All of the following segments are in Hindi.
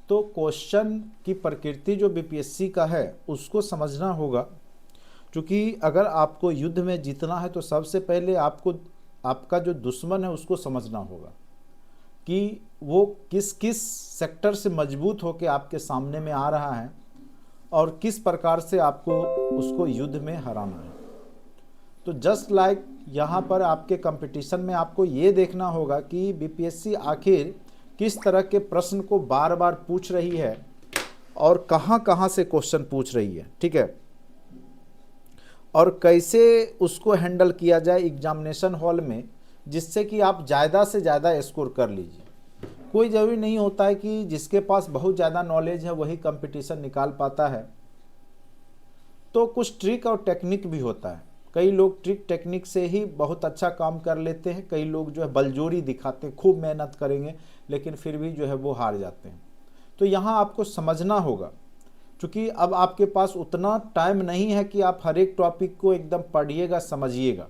तो क्वेश्चन की प्रकृति जो बीपीएससी का है उसको समझना होगा, क्योंकि अगर आपको युद्ध में जीतना है तो सबसे पहले आपको आपका जो दुश्मन है उसको समझना होगा कि वो किस किस सेक्टर से मजबूत होकर आपके सामने में आ रहा है और किस प्रकार से आपको उसको युद्ध में हराना है। तो जस्ट लाइक यहाँ पर आपके कंपटीशन में आपको ये देखना होगा कि बीपीएससी आखिर किस तरह के प्रश्न को बार बार पूछ रही है और कहाँ कहाँ से क्वेश्चन पूछ रही है, ठीक है, और कैसे उसको हैंडल किया जाए एग्जामिनेशन हॉल में, जिससे कि आप ज़्यादा से ज़्यादा स्कोर कर लीजिए। कोई ज़रूरी नहीं होता है कि जिसके पास बहुत ज़्यादा नॉलेज है वही कंपटीशन निकाल पाता है। तो कुछ ट्रिक और टेक्निक भी होता है। कई लोग ट्रिक टेक्निक से ही बहुत अच्छा काम कर लेते हैं, कई लोग जो है बलजोरी दिखाते हैं, खूब मेहनत करेंगे लेकिन फिर भी जो है वो हार जाते हैं। तो यहाँ आपको समझना होगा, क्योंकि अब आपके पास उतना टाइम नहीं है कि आप हर एक टॉपिक को एकदम पढ़िएगा समझिएगा।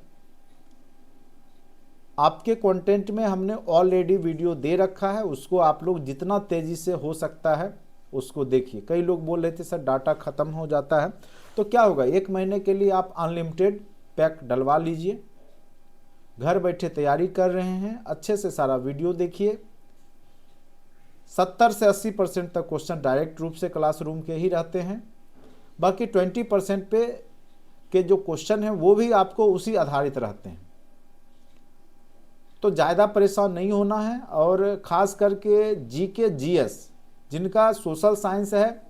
आपके कंटेंट में हमने ऑलरेडी वीडियो दे रखा है, उसको आप लोग जितना तेज़ी से हो सकता है उसको देखिए। कई लोग बोल रहे थे सर डाटा ख़त्म हो जाता है, तो क्या होगा, 1 महीने के लिए आप अनलिमिटेड पैक डलवा लीजिए। घर बैठे तैयारी कर रहे हैं, अच्छे से सारा वीडियो देखिए। 70 से 80% तक क्वेश्चन डायरेक्ट रूप से क्लासरूम के ही रहते हैं, बाकी 20% पे के जो क्वेश्चन हैं वो भी आपको उसी आधारित रहते हैं। तो ज़्यादा परेशान नहीं होना है। और ख़ास करके जीके जीएस जिनका सोशल साइंस है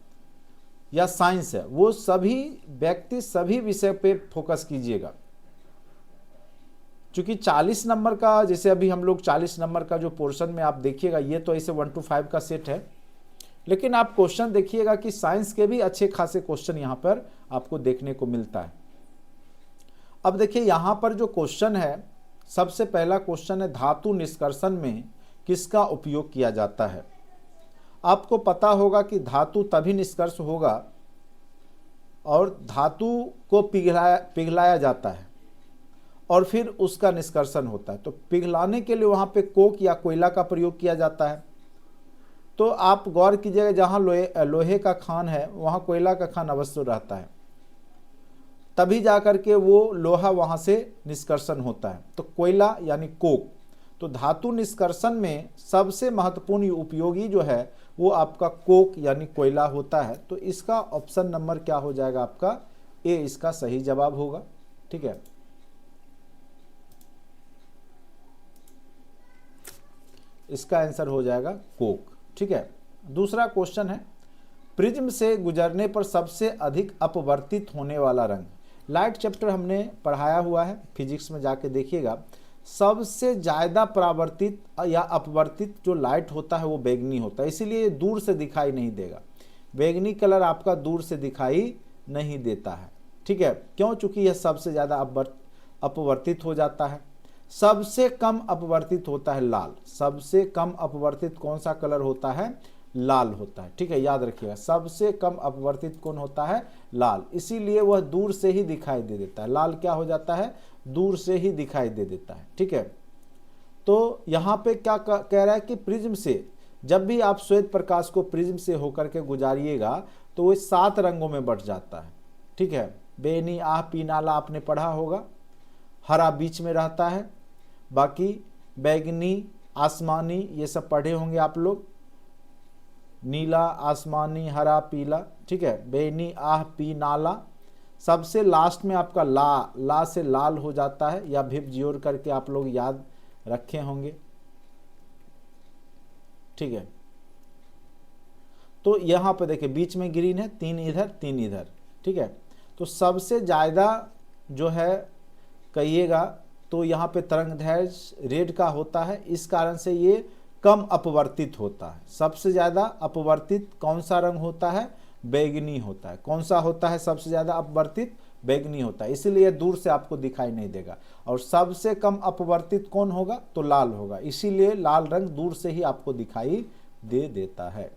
या साइंस है, वो सभी व्यक्ति सभी विषय पे फोकस कीजिएगा, क्योंकि 40 नंबर का, जैसे अभी हम लोग 40 नंबर का जो पोर्शन में आप देखिएगा, ये तो ऐसे 1 to 5 का सेट है, लेकिन आप क्वेश्चन देखिएगा कि साइंस के भी अच्छे खासे क्वेश्चन यहाँ पर आपको देखने को मिलता है। अब देखिए यहाँ पर जो क्वेश्चन है, सबसे पहला क्वेश्चन है धातु निष्कर्षण में किसका उपयोग किया जाता है। आपको पता होगा कि धातु तभी निष्कर्ष होगा और धातु को पिघलाया जाता है और फिर उसका निष्कर्षण होता है। तो पिघलाने के लिए वहाँ पे कोक या कोयला का प्रयोग किया जाता है। तो आप गौर कीजिएगा, जहाँ लोहे का खान है वहाँ कोयला का खान अवश्य रहता है, तभी जाकर के वो लोहा वहाँ से निष्कर्षण होता है। तो कोयला यानी कोक। तो धातु निष्कर्षण में सबसे महत्वपूर्ण उपयोगी जो है वो आपका कोक यानी कोयला होता है। तो इसका ऑप्शन नंबर क्या हो जाएगा, आपका ए इसका सही जवाब होगा, ठीक है। इसका आंसर हो जाएगा कोक, ठीक है। दूसरा क्वेश्चन है, प्रिज्म से गुजरने पर सबसे अधिक अपवर्तित होने वाला रंग। लाइट चैप्टर हमने पढ़ाया हुआ है, फिजिक्स में जाके देखिएगा। सबसे ज़्यादा परावर्तित या अपवर्तित जो लाइट होता है वो बैगनी होता है, इसीलिए ये दूर से दिखाई नहीं देगा। बैगनी कलर आपका दूर से दिखाई नहीं देता है, ठीक है। क्यों? चूँकि यह सबसे ज़्यादा अपवर्तित हो जाता है। सबसे कम अपवर्तित होता है लाल। सबसे कम अपवर्तित कौन सा कलर होता है? लाल होता है, ठीक है, याद रखिएगा। सबसे कम अपवर्तित कौन होता है? लाल। इसीलिए वह दूर से ही दिखाई दे देता है। लाल क्या हो जाता है? दूर से ही दिखाई दे देता है, ठीक है। तो यहाँ पे क्या कह रहा है कि प्रिज्म से, जब भी आप श्वेत प्रकाश को प्रिज्म से होकर के गुजारिएगा तो वो 7 रंगों में बट जाता है, ठीक है। बेनी, आह, पीनाला आपने पढ़ा होगा। हरा बीच में रहता है, बाकी बैगनी, आसमानी ये सब पढ़े होंगे आप लोग। नीला, आसमानी, हरा, पीला, ठीक है। बेनी, आह, पी, नाला। सबसे लास्ट में आपका ला से लाल हो जाता है, या भिप जोड़ करके आप लोग याद रखे होंगे, ठीक है। तो यहाँ पे देखिए बीच में ग्रीन है, 3 इधर 3 इधर, ठीक है। तो सबसे ज़्यादा जो है कहिएगा तो यहाँ पे तरंगदैर्घ्य रेड का होता है, इस कारण से ये कम अपवर्तित होता है। सबसे ज़्यादा अपवर्तित कौन सा रंग होता है? बैगनी होता है। कौन सा होता है सबसे ज़्यादा अपवर्तित? बैगनी होता है, इसीलिए दूर से आपको दिखाई नहीं देगा। और सबसे कम अपवर्तित कौन होगा? तो लाल होगा, इसीलिए लाल रंग दूर से ही आपको दिखाई दे देता है।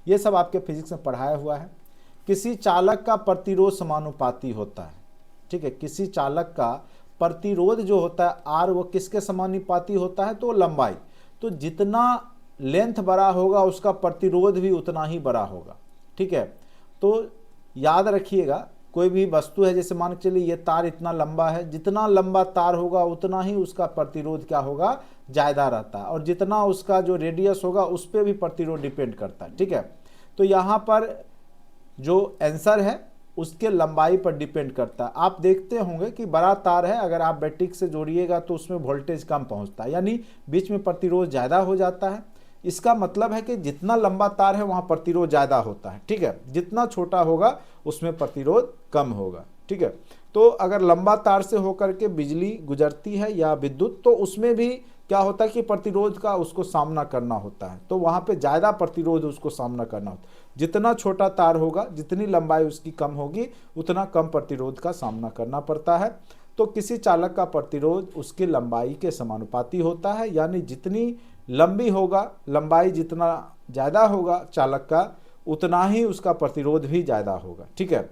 ये सब आपके फिजिक्स में पढ़ाया हुआ है। किसी चालक का प्रतिरोध समानुपाती होता है, ठीक है। किसी चालक का प्रतिरोध जो होता है आर, वो किसके समानुपाती होता है? तो लंबाई। तो जितना लेंथ बड़ा होगा उसका प्रतिरोध भी उतना ही बड़ा होगा। ठीक है, तो याद रखिएगा कोई भी वस्तु है, जैसे मान के चलिए ये तार इतना लंबा है, जितना लंबा तार होगा उतना ही उसका प्रतिरोध क्या होगा, ज़्यादा रहता है, और जितना उसका जो रेडियस होगा उस पर भी प्रतिरोध डिपेंड करता है। ठीक है, तो यहाँ पर जो आंसर है उसके लंबाई पर डिपेंड करता है। आप देखते होंगे कि बड़ा तार है, अगर आप बैटरी से जोड़िएगा तो उसमें वोल्टेज कम पहुंचता है, यानी बीच में प्रतिरोध ज़्यादा हो जाता है। इसका मतलब है कि जितना लंबा तार है वहाँ प्रतिरोध ज़्यादा होता है। ठीक है, जितना छोटा होगा उसमें प्रतिरोध कम होगा। ठीक है, तो अगर लंबा तार से होकर के बिजली गुजरती है या विद्युत, तो उसमें भी क्या होता है कि प्रतिरोध का उसको सामना करना होता है, तो वहाँ पे ज़्यादा प्रतिरोध उसको सामना करना होता है। जितना छोटा तार होगा, जितनी लंबाई उसकी कम होगी, उतना कम प्रतिरोध का सामना करना पड़ता है। तो किसी चालक का प्रतिरोध उसकी लंबाई के समानुपाती होता है, यानी जितनी लंबी होगा, लंबाई जितना ज़्यादा होगा चालक का, उतना ही उसका प्रतिरोध भी ज़्यादा होगा। ठीक है,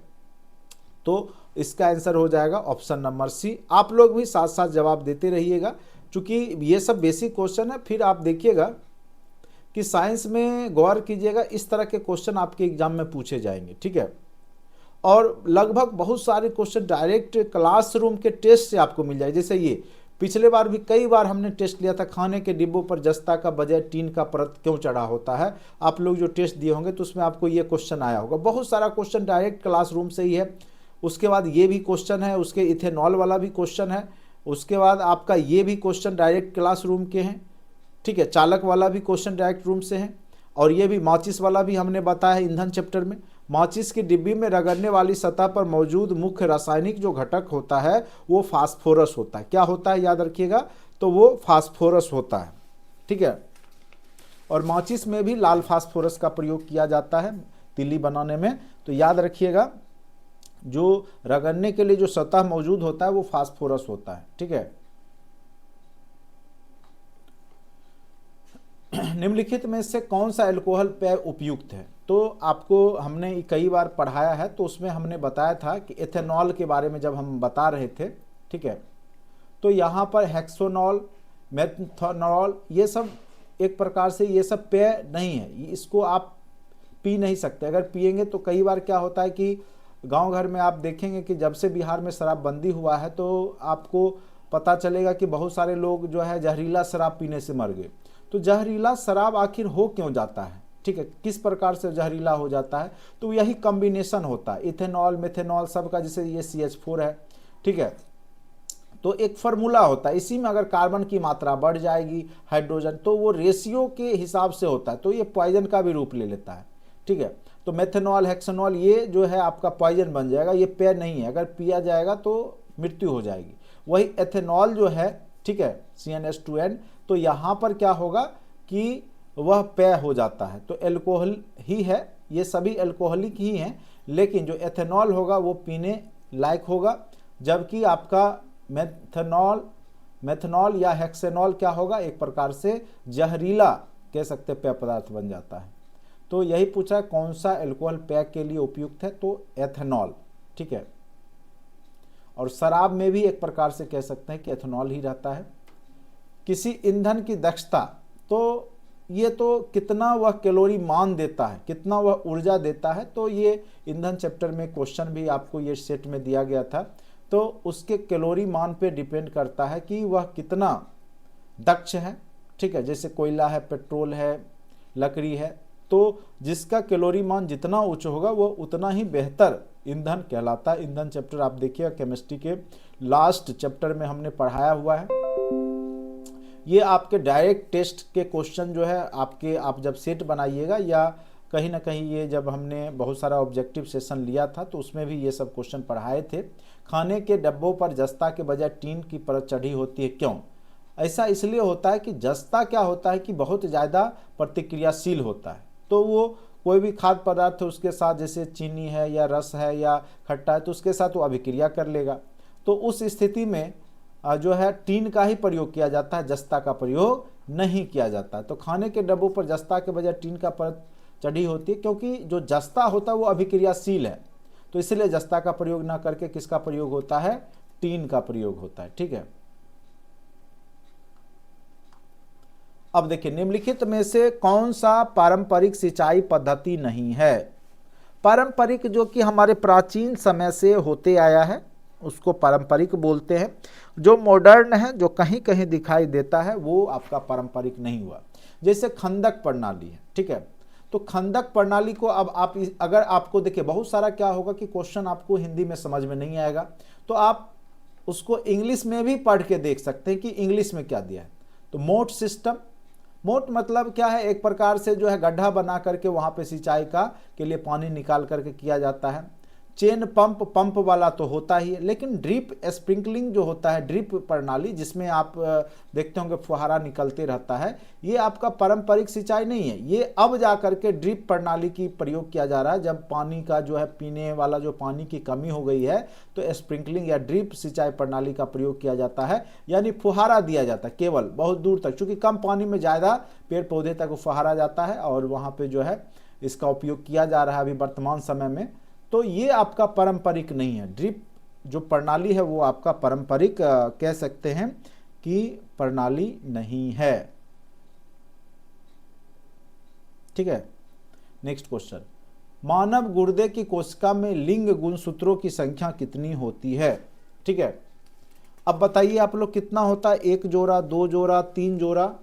तो इसका आंसर हो जाएगा ऑप्शन नंबर सी। आप लोग भी साथ साथ जवाब देते रहिएगा, क्योंकि ये सब बेसिक क्वेश्चन है। फिर आप देखिएगा कि साइंस में गौर कीजिएगा, इस तरह के क्वेश्चन आपके एग्जाम में पूछे जाएंगे। ठीक है, और लगभग बहुत सारे क्वेश्चन डायरेक्ट क्लासरूम के टेस्ट से आपको मिल जाए। जैसे ये पिछले बार भी कई बार हमने टेस्ट लिया था, खाने के डिब्बों पर जस्ता का बजाय टीन का परत क्यों चढ़ा होता है। आप लोग जो टेस्ट दिए होंगे तो उसमें आपको ये क्वेश्चन आया होगा। बहुत सारा क्वेश्चन डायरेक्ट क्लासरूम से ही है। उसके बाद ये भी क्वेश्चन है, उसके इथेनॉल वाला भी क्वेश्चन है, उसके बाद आपका ये भी क्वेश्चन डायरेक्ट क्लासरूम के हैं। ठीक है, चालक वाला भी क्वेश्चन डायरेक्ट रूम से है, और ये भी माचिस वाला भी हमने बताया है ईंधन चैप्टर में। माचिस की डिब्बी में रगड़ने वाली सतह पर मौजूद मुख्य रासायनिक जो घटक होता है वो फास्फोरस होता है। क्या होता है याद रखिएगा, तो वो फास्फोरस होता है। ठीक है, और माचिस में भी लाल फास्फोरस का प्रयोग किया जाता है तिल्ली बनाने में। तो याद रखिएगा जो रगड़ने के लिए जो सतह मौजूद होता है वो फास्फोरस होता है। ठीक है, निम्नलिखित में से कौन सा अल्कोहल पेय उपयुक्त है। तो आपको हमने कई बार पढ़ाया है, तो उसमें हमने बताया था कि एथेनॉल के बारे में जब हम बता रहे थे। ठीक है, तो यहाँ पर हेक्सोनॉल, मेथनॉल, ये सब एक प्रकार से ये सब पेय नहीं है, इसको आप पी नहीं सकते। अगर पिएंगे तो कई बार क्या होता है कि गांव घर में आप देखेंगे कि जब से बिहार में शराबबंदी हुआ है तो आपको पता चलेगा कि बहुत सारे लोग जो है जहरीला शराब पीने से मर गए। तो जहरीला शराब आखिर हो क्यों जाता है, ठीक है, किस प्रकार से जहरीला हो जाता है, तो यही कॉम्बिनेशन होता है इथेनॉल मेथेनॉल सब का। जैसे ये CH4 है, ठीक है, तो एक फार्मूला होता है, इसी में अगर कार्बन की मात्रा बढ़ जाएगी, हाइड्रोजन, तो वो रेशियो के हिसाब से होता है, तो ये पॉइजन का भी रूप ले लेता है। ठीक है, तो मेथेनॉल हेक्सेनॉल ये जो है आपका पॉइजन बन जाएगा, ये पेय नहीं है, अगर पिया जाएगा तो मृत्यु हो जाएगी। वही एथेनॉल जो है, ठीक है, CnH2n, तो यहाँ पर क्या होगा कि वह पेय हो जाता है, तो अल्कोहल ही है, ये सभी अल्कोहलिक ही हैं, लेकिन जो एथेनॉल होगा वो पीने लायक होगा, जबकि आपका मेथनॉल या हेक्सेनॉल क्या होगा, एक प्रकार से जहरीला कह सकते पेय पदार्थ बन जाता है। तो यही पूछा कौन सा अल्कोहल पेय के लिए उपयुक्त है, तो एथेनॉल। ठीक है, और शराब में भी एक प्रकार से कह सकते हैं कि एथेनॉल ही रहता है। किसी ईंधन की दक्षता, तो ये तो कितना वह कैलोरी मान देता है, कितना वह ऊर्जा देता है, तो ये ईंधन चैप्टर में क्वेश्चन भी आपको ये सेट में दिया गया था। तो उसके कैलोरी मान पे डिपेंड करता है कि वह कितना दक्ष है। ठीक है, जैसे कोयला है, पेट्रोल है, लकड़ी है, तो जिसका कैलोरी मान जितना उच्च होगा वो उतना ही बेहतर ईंधन कहलाता है। ईंधन चैप्टर आप देखिए केमिस्ट्री के लास्ट चैप्टर में हमने पढ़ाया हुआ है। ये आपके डायरेक्ट टेस्ट के क्वेश्चन जो है आपके, आप जब सेट बनाइएगा या कहीं ना कहीं ये जब हमने बहुत सारा ऑब्जेक्टिव सेशन लिया था तो उसमें भी ये सब क्वेश्चन पढ़ाए थे। खाने के डब्बों पर जस्ता के बजाय टीन की परत चढ़ी होती है, क्यों? ऐसा इसलिए होता है कि जस्ता क्या होता है कि बहुत ज़्यादा प्रतिक्रियाशील होता है, तो वो कोई भी खाद्य पदार्थ है उसके साथ, जैसे चीनी है या रस है या खट्टा है, तो उसके साथ वो अभिक्रिया कर लेगा। तो उस स्थिति में जो है टीन का ही प्रयोग किया जाता है, जस्ता का प्रयोग नहीं किया जाता है। तो खाने के डब्बों पर जस्ता के बजाय टीन का परत चढ़ी होती है, क्योंकि जो जस्ता होता है वो अभिक्रियाशील है, तो इसलिए जस्ता का प्रयोग ना करके किसका प्रयोग होता है, टीन का प्रयोग होता है। ठीक है, अब देखिए, निम्नलिखित में से कौन सा पारंपरिक सिंचाई पद्धति नहीं है? पारंपरिक जो कि हमारे प्राचीन समय से होते आया है उसको पारंपरिक बोलते हैं। जो मॉडर्न है, जो कहीं कहीं दिखाई देता है, वो आपका पारंपरिक नहीं हुआ। जैसे खंदक प्रणाली है, ठीक है, तो खंदक प्रणाली को अब आप अगर आपको देखिए, बहुत सारा क्या होगा कि क्वेश्चन आपको हिंदी में समझ में नहीं आएगा, तो आप उसको इंग्लिश में भी पढ़ के देख सकते हैं कि इंग्लिश में क्या दिया है। तो मोट सिस्टम, मोट मतलब क्या है, एक प्रकार से जो है गड्ढा बना करके वहाँ पे सिंचाई का के लिए पानी निकाल करके किया जाता है। चेन पंप, पंप वाला तो होता ही है, लेकिन ड्रिप स्प्रिंकलिंग जो होता है, ड्रिप प्रणाली जिसमें आप देखते होंगे फुहारा निकलते रहता है, ये आपका पारंपरिक सिंचाई नहीं है। ये अब जा करके ड्रिप प्रणाली की प्रयोग किया जा रहा है। जब पानी का जो है पीने वाला जो पानी की कमी हो गई है, तो स्प्रिंकलिंग या ड्रिप सिंचाई प्रणाली का प्रयोग किया जाता है, यानी फुहारा दिया जाता है केवल बहुत दूर तक, चूँकि कम पानी में ज़्यादा पेड़ पौधे तक फुहारा जाता है, और वहाँ पर जो है इसका उपयोग किया जा रहा है अभी वर्तमान समय में। तो ये आपका पारंपरिक नहीं है। ड्रिप जो प्रणाली है वो आपका पारंपरिक कह सकते हैं कि प्रणाली नहीं है। ठीक है, नेक्स्ट क्वेश्चन, मानव गुर्दे की कोशिका में लिंग गुणसूत्रों की संख्या कितनी होती है? ठीक है, अब बताइए आप लोग कितना होता है, 1 जोड़ा, 2 जोड़ा, 3 जोड़ा?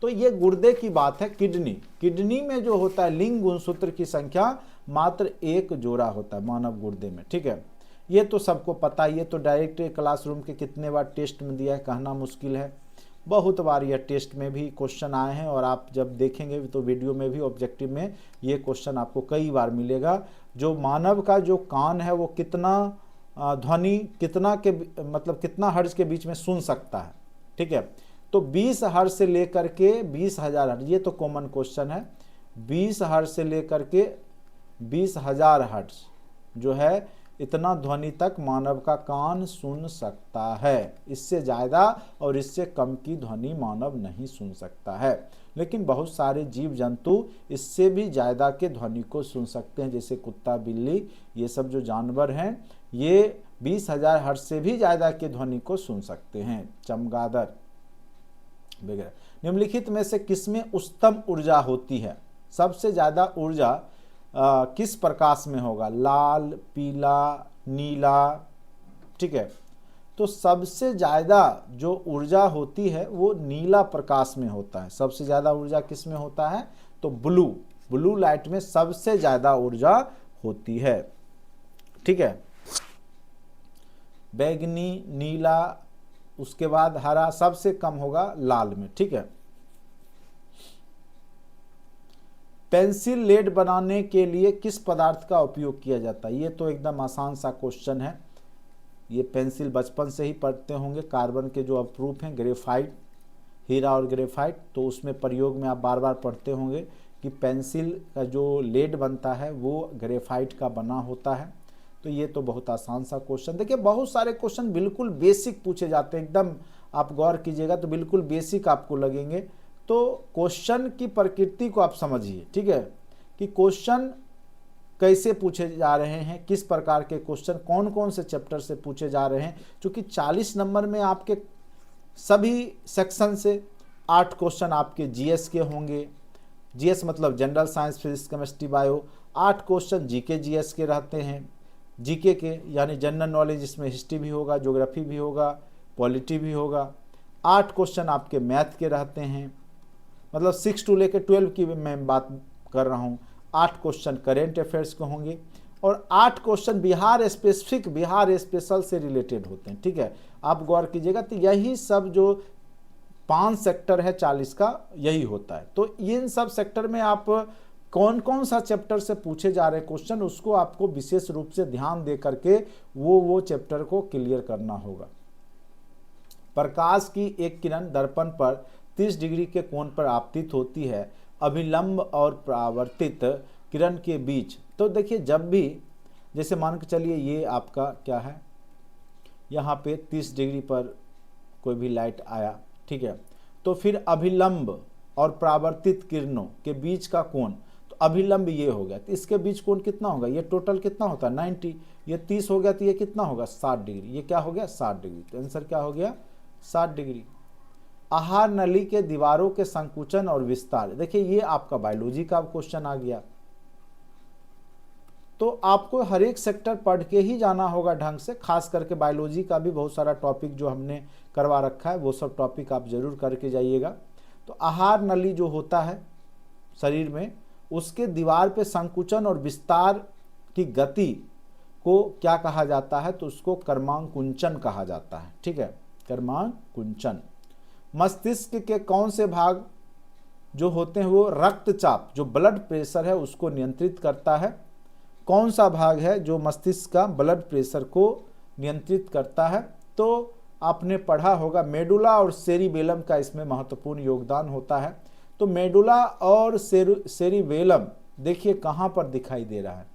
तो ये गुर्दे की बात है। किडनी में जो होता है लिंग गुणसूत्र की संख्या मात्र 1 जोड़ा होता है मानव गुर्दे में। ठीक है, ये तो सबको पता है, ये तो डायरेक्ट क्लासरूम के कितने बार टेस्ट में दिया है कहना मुश्किल है। बहुत बार यह टेस्ट में भी क्वेश्चन आए हैं, और आप जब देखेंगे तो वीडियो में भी ऑब्जेक्टिव में ये क्वेश्चन आपको कई बार मिलेगा। जो मानव का जो कान है वो कितना ध्वनि कितना के मतलब कितना हर्ट्ज के बीच में सुन सकता है? ठीक है, तो 20 हर्ट्ज से लेकर के 20,000 हर्ट्ज, ये तो कॉमन क्वेश्चन है। 20 हर्ट्ज से लेकर के 20,000 हर्ट्ज जो है, इतना ध्वनि तक मानव का कान सुन सकता है। इससे ज़्यादा और इससे कम की ध्वनि मानव नहीं सुन सकता है। लेकिन बहुत सारे जीव जंतु इससे भी ज़्यादा के ध्वनि को सुन सकते हैं, जैसे कुत्ता, बिल्ली, ये सब जो जानवर हैं ये 20,000 हर्ट्ज से भी ज़्यादा के ध्वनि को सुन सकते हैं, चमगादड़ वगैरह। निम्नलिखित में से किसमें उच्चतम ऊर्जा होती है? सबसे ज़्यादा ऊर्जा किस प्रकाश में होगा? लाल, पीला, नीला। ठीक है, तो सबसे ज़्यादा जो ऊर्जा होती है वो नीला प्रकाश में होता है। सबसे ज़्यादा ऊर्जा किस में होता है? तो ब्लू लाइट में सबसे ज़्यादा ऊर्जा होती है। ठीक है, बैगनी, नीला, उसके बाद हरा, सबसे कम होगा लाल में। ठीक है, पेंसिल लेड बनाने के लिए किस पदार्थ का उपयोग किया जाता है? ये तो एकदम आसान सा क्वेश्चन है। ये पेंसिल बचपन से ही पढ़ते होंगे। कार्बन के जो अप्रूफ हैं, ग्रेफाइट, हीरा और ग्रेफाइट, तो उसमें प्रयोग में आप बार बार पढ़ते होंगे कि पेंसिल का जो लेड बनता है वो ग्रेफाइट का बना होता है। तो ये तो बहुत आसान सा क्वेश्चन। देखिए, बहुत सारे क्वेश्चन बिल्कुल बेसिक पूछे जाते हैं, एकदम आप गौर कीजिएगा तो बिल्कुल बेसिक आपको लगेंगे। तो क्वेश्चन की प्रकृति को आप समझिए, ठीक है, कि क्वेश्चन कैसे पूछे जा रहे हैं, किस प्रकार के क्वेश्चन कौन कौन से चैप्टर से पूछे जा रहे हैं। क्योंकि 40 नंबर में आपके सभी सेक्शन से 8 क्वेश्चन आपके जीएस के होंगे। जीएस मतलब general science, physics, chemistry, bio. 8 question GK GS के रहते हैं। जीके के यानी जनरल नॉलेज, इसमें हिस्ट्री भी होगा, ज्योग्राफी भी होगा, पॉलिटी भी होगा। 8 क्वेश्चन आपके मैथ के रहते हैं, मतलब 6 to लेकर 12 की मैं बात कर रहा हूँ। 8 क्वेश्चन करेंट अफेयर्स के होंगे, और 8 question Bihar specific, Bihar special से रिलेटेड होते हैं। ठीक है, आप गौर कीजिएगा तो यही सब जो 5 सेक्टर है 40 का, यही होता है। तो इन सब सेक्टर में आप कौन कौन सा चैप्टर से पूछे जा रहे क्वेश्चन, उसको आपको विशेष रूप से ध्यान दे करके वो चैप्टर को क्लियर करना होगा। प्रकाश की एक किरण दर्पण पर 30 डिग्री के कोण पर आपतित होती है, अभिलंब और परावर्तित किरण के बीच। तो देखिए, जब भी जैसे मान के चलिए ये आपका क्या है, यहाँ पे 30 डिग्री पर कोई भी लाइट आया, ठीक है, तो फिर अभिलंब और परावर्तित किरणों के बीच का कोण, तो अभिलंब ये हो गया, तो इसके बीच कोण कितना होगा? ये टोटल कितना होता है? 90। ये 30 हो गया तो ये कितना होगा? 60 डिग्री। ये क्या हो गया? 60 डिग्री। तो आंसर क्या हो गया? 60 डिग्री। आहार नली के दीवारों के संकुचन और विस्तार। देखिए ये आपका बायोलॉजी का क्वेश्चन आ गया, तो आपको हर एक सेक्टर पढ़ के ही जाना होगा ढंग से। खास करके बायोलॉजी का भी बहुत सारा टॉपिक जो हमने करवा रखा है वो सब टॉपिक आप जरूर करके जाइएगा। तो आहार नली जो होता है शरीर में, उसके दीवार पे संकुचन और विस्तार की गति को क्या कहा जाता है, तो उसको कर्मांकुंचन कहा जाता है। ठीक है, कर्मांकुंचन। मस्तिष्क के कौन से भाग जो होते हैं वो रक्तचाप, जो ब्लड प्रेशर है उसको नियंत्रित करता है। कौन सा भाग है जो मस्तिष्क का ब्लड प्रेशर को नियंत्रित करता है, तो आपने पढ़ा होगा मेडुला और सेरिबेलम का इसमें महत्वपूर्ण योगदान होता है। तो मेडुला और सेरिबेलम देखिए कहाँ पर दिखाई दे रहा है,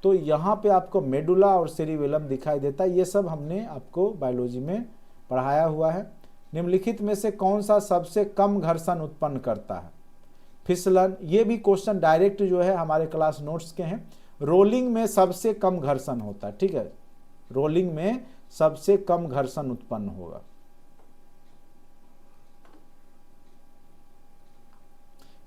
तो यहाँ पे आपको मेडुला और सेरिबेलम दिखाई देता है। ये सब हमने आपको बायोलॉजी में पढ़ाया हुआ है। निम्नलिखित में से कौन सा सबसे कम घर्षण उत्पन्न करता है? फिसलन। ये भी क्वेश्चन डायरेक्ट जो है हमारे क्लास नोट्स के हैं। रोलिंग में सबसे कम घर्षण होता है। ठीक है, रोलिंग में सबसे कम घर्षण उत्पन्न होगा।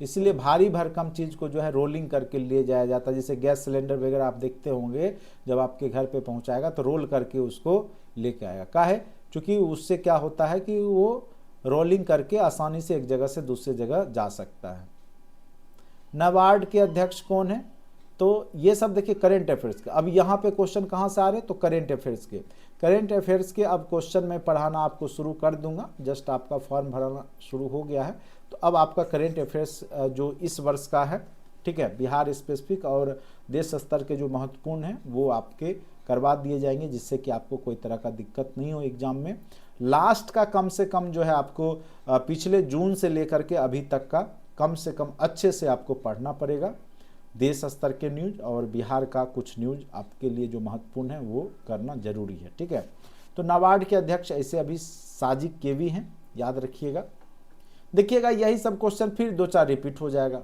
इसलिए भारी भरकम चीज को जो है रोलिंग करके ले जाया जाता है। जैसे गैस सिलेंडर वगैरह आप देखते होंगे, जब आपके घर पे पहुंचाएगा तो रोल करके उसको लेके आएगा। काहे? क्योंकि उससे क्या होता है कि वो रोलिंग करके आसानी से एक जगह से दूसरी जगह जा सकता है। नाबार्ड के अध्यक्ष कौन है? तो ये सब देखिए करेंट अफेयर्स के। अब यहाँ पे क्वेश्चन कहाँ से आ रहे हैं? तो करेंट अफेयर्स के। करेंट अफेयर्स के अब क्वेश्चन मैं पढ़ाना आपको शुरू कर दूंगा। जस्ट आपका फॉर्म भराना शुरू हो गया है, तो अब आपका करेंट अफेयर्स जो इस वर्ष का है, ठीक है, बिहार स्पेसिफिक और देश स्तर के जो महत्वपूर्ण हैं वो आपके करवा दिए जाएंगे, जिससे कि आपको कोई तरह का दिक्कत नहीं हो एग्जाम में। लास्ट का कम से कम जो है आपको पिछले जून से लेकर के अभी तक का कम से कम अच्छे से आपको पढ़ना पड़ेगा। देश स्तर के न्यूज और बिहार का कुछ न्यूज आपके लिए जो महत्वपूर्ण है वो करना जरूरी है। ठीक है, तो नाबार्ड के अध्यक्ष ऐसे अभी साजिद केवी हैं, याद रखिएगा। देखिएगा यही सब क्वेश्चन फिर दो चार रिपीट हो जाएगा।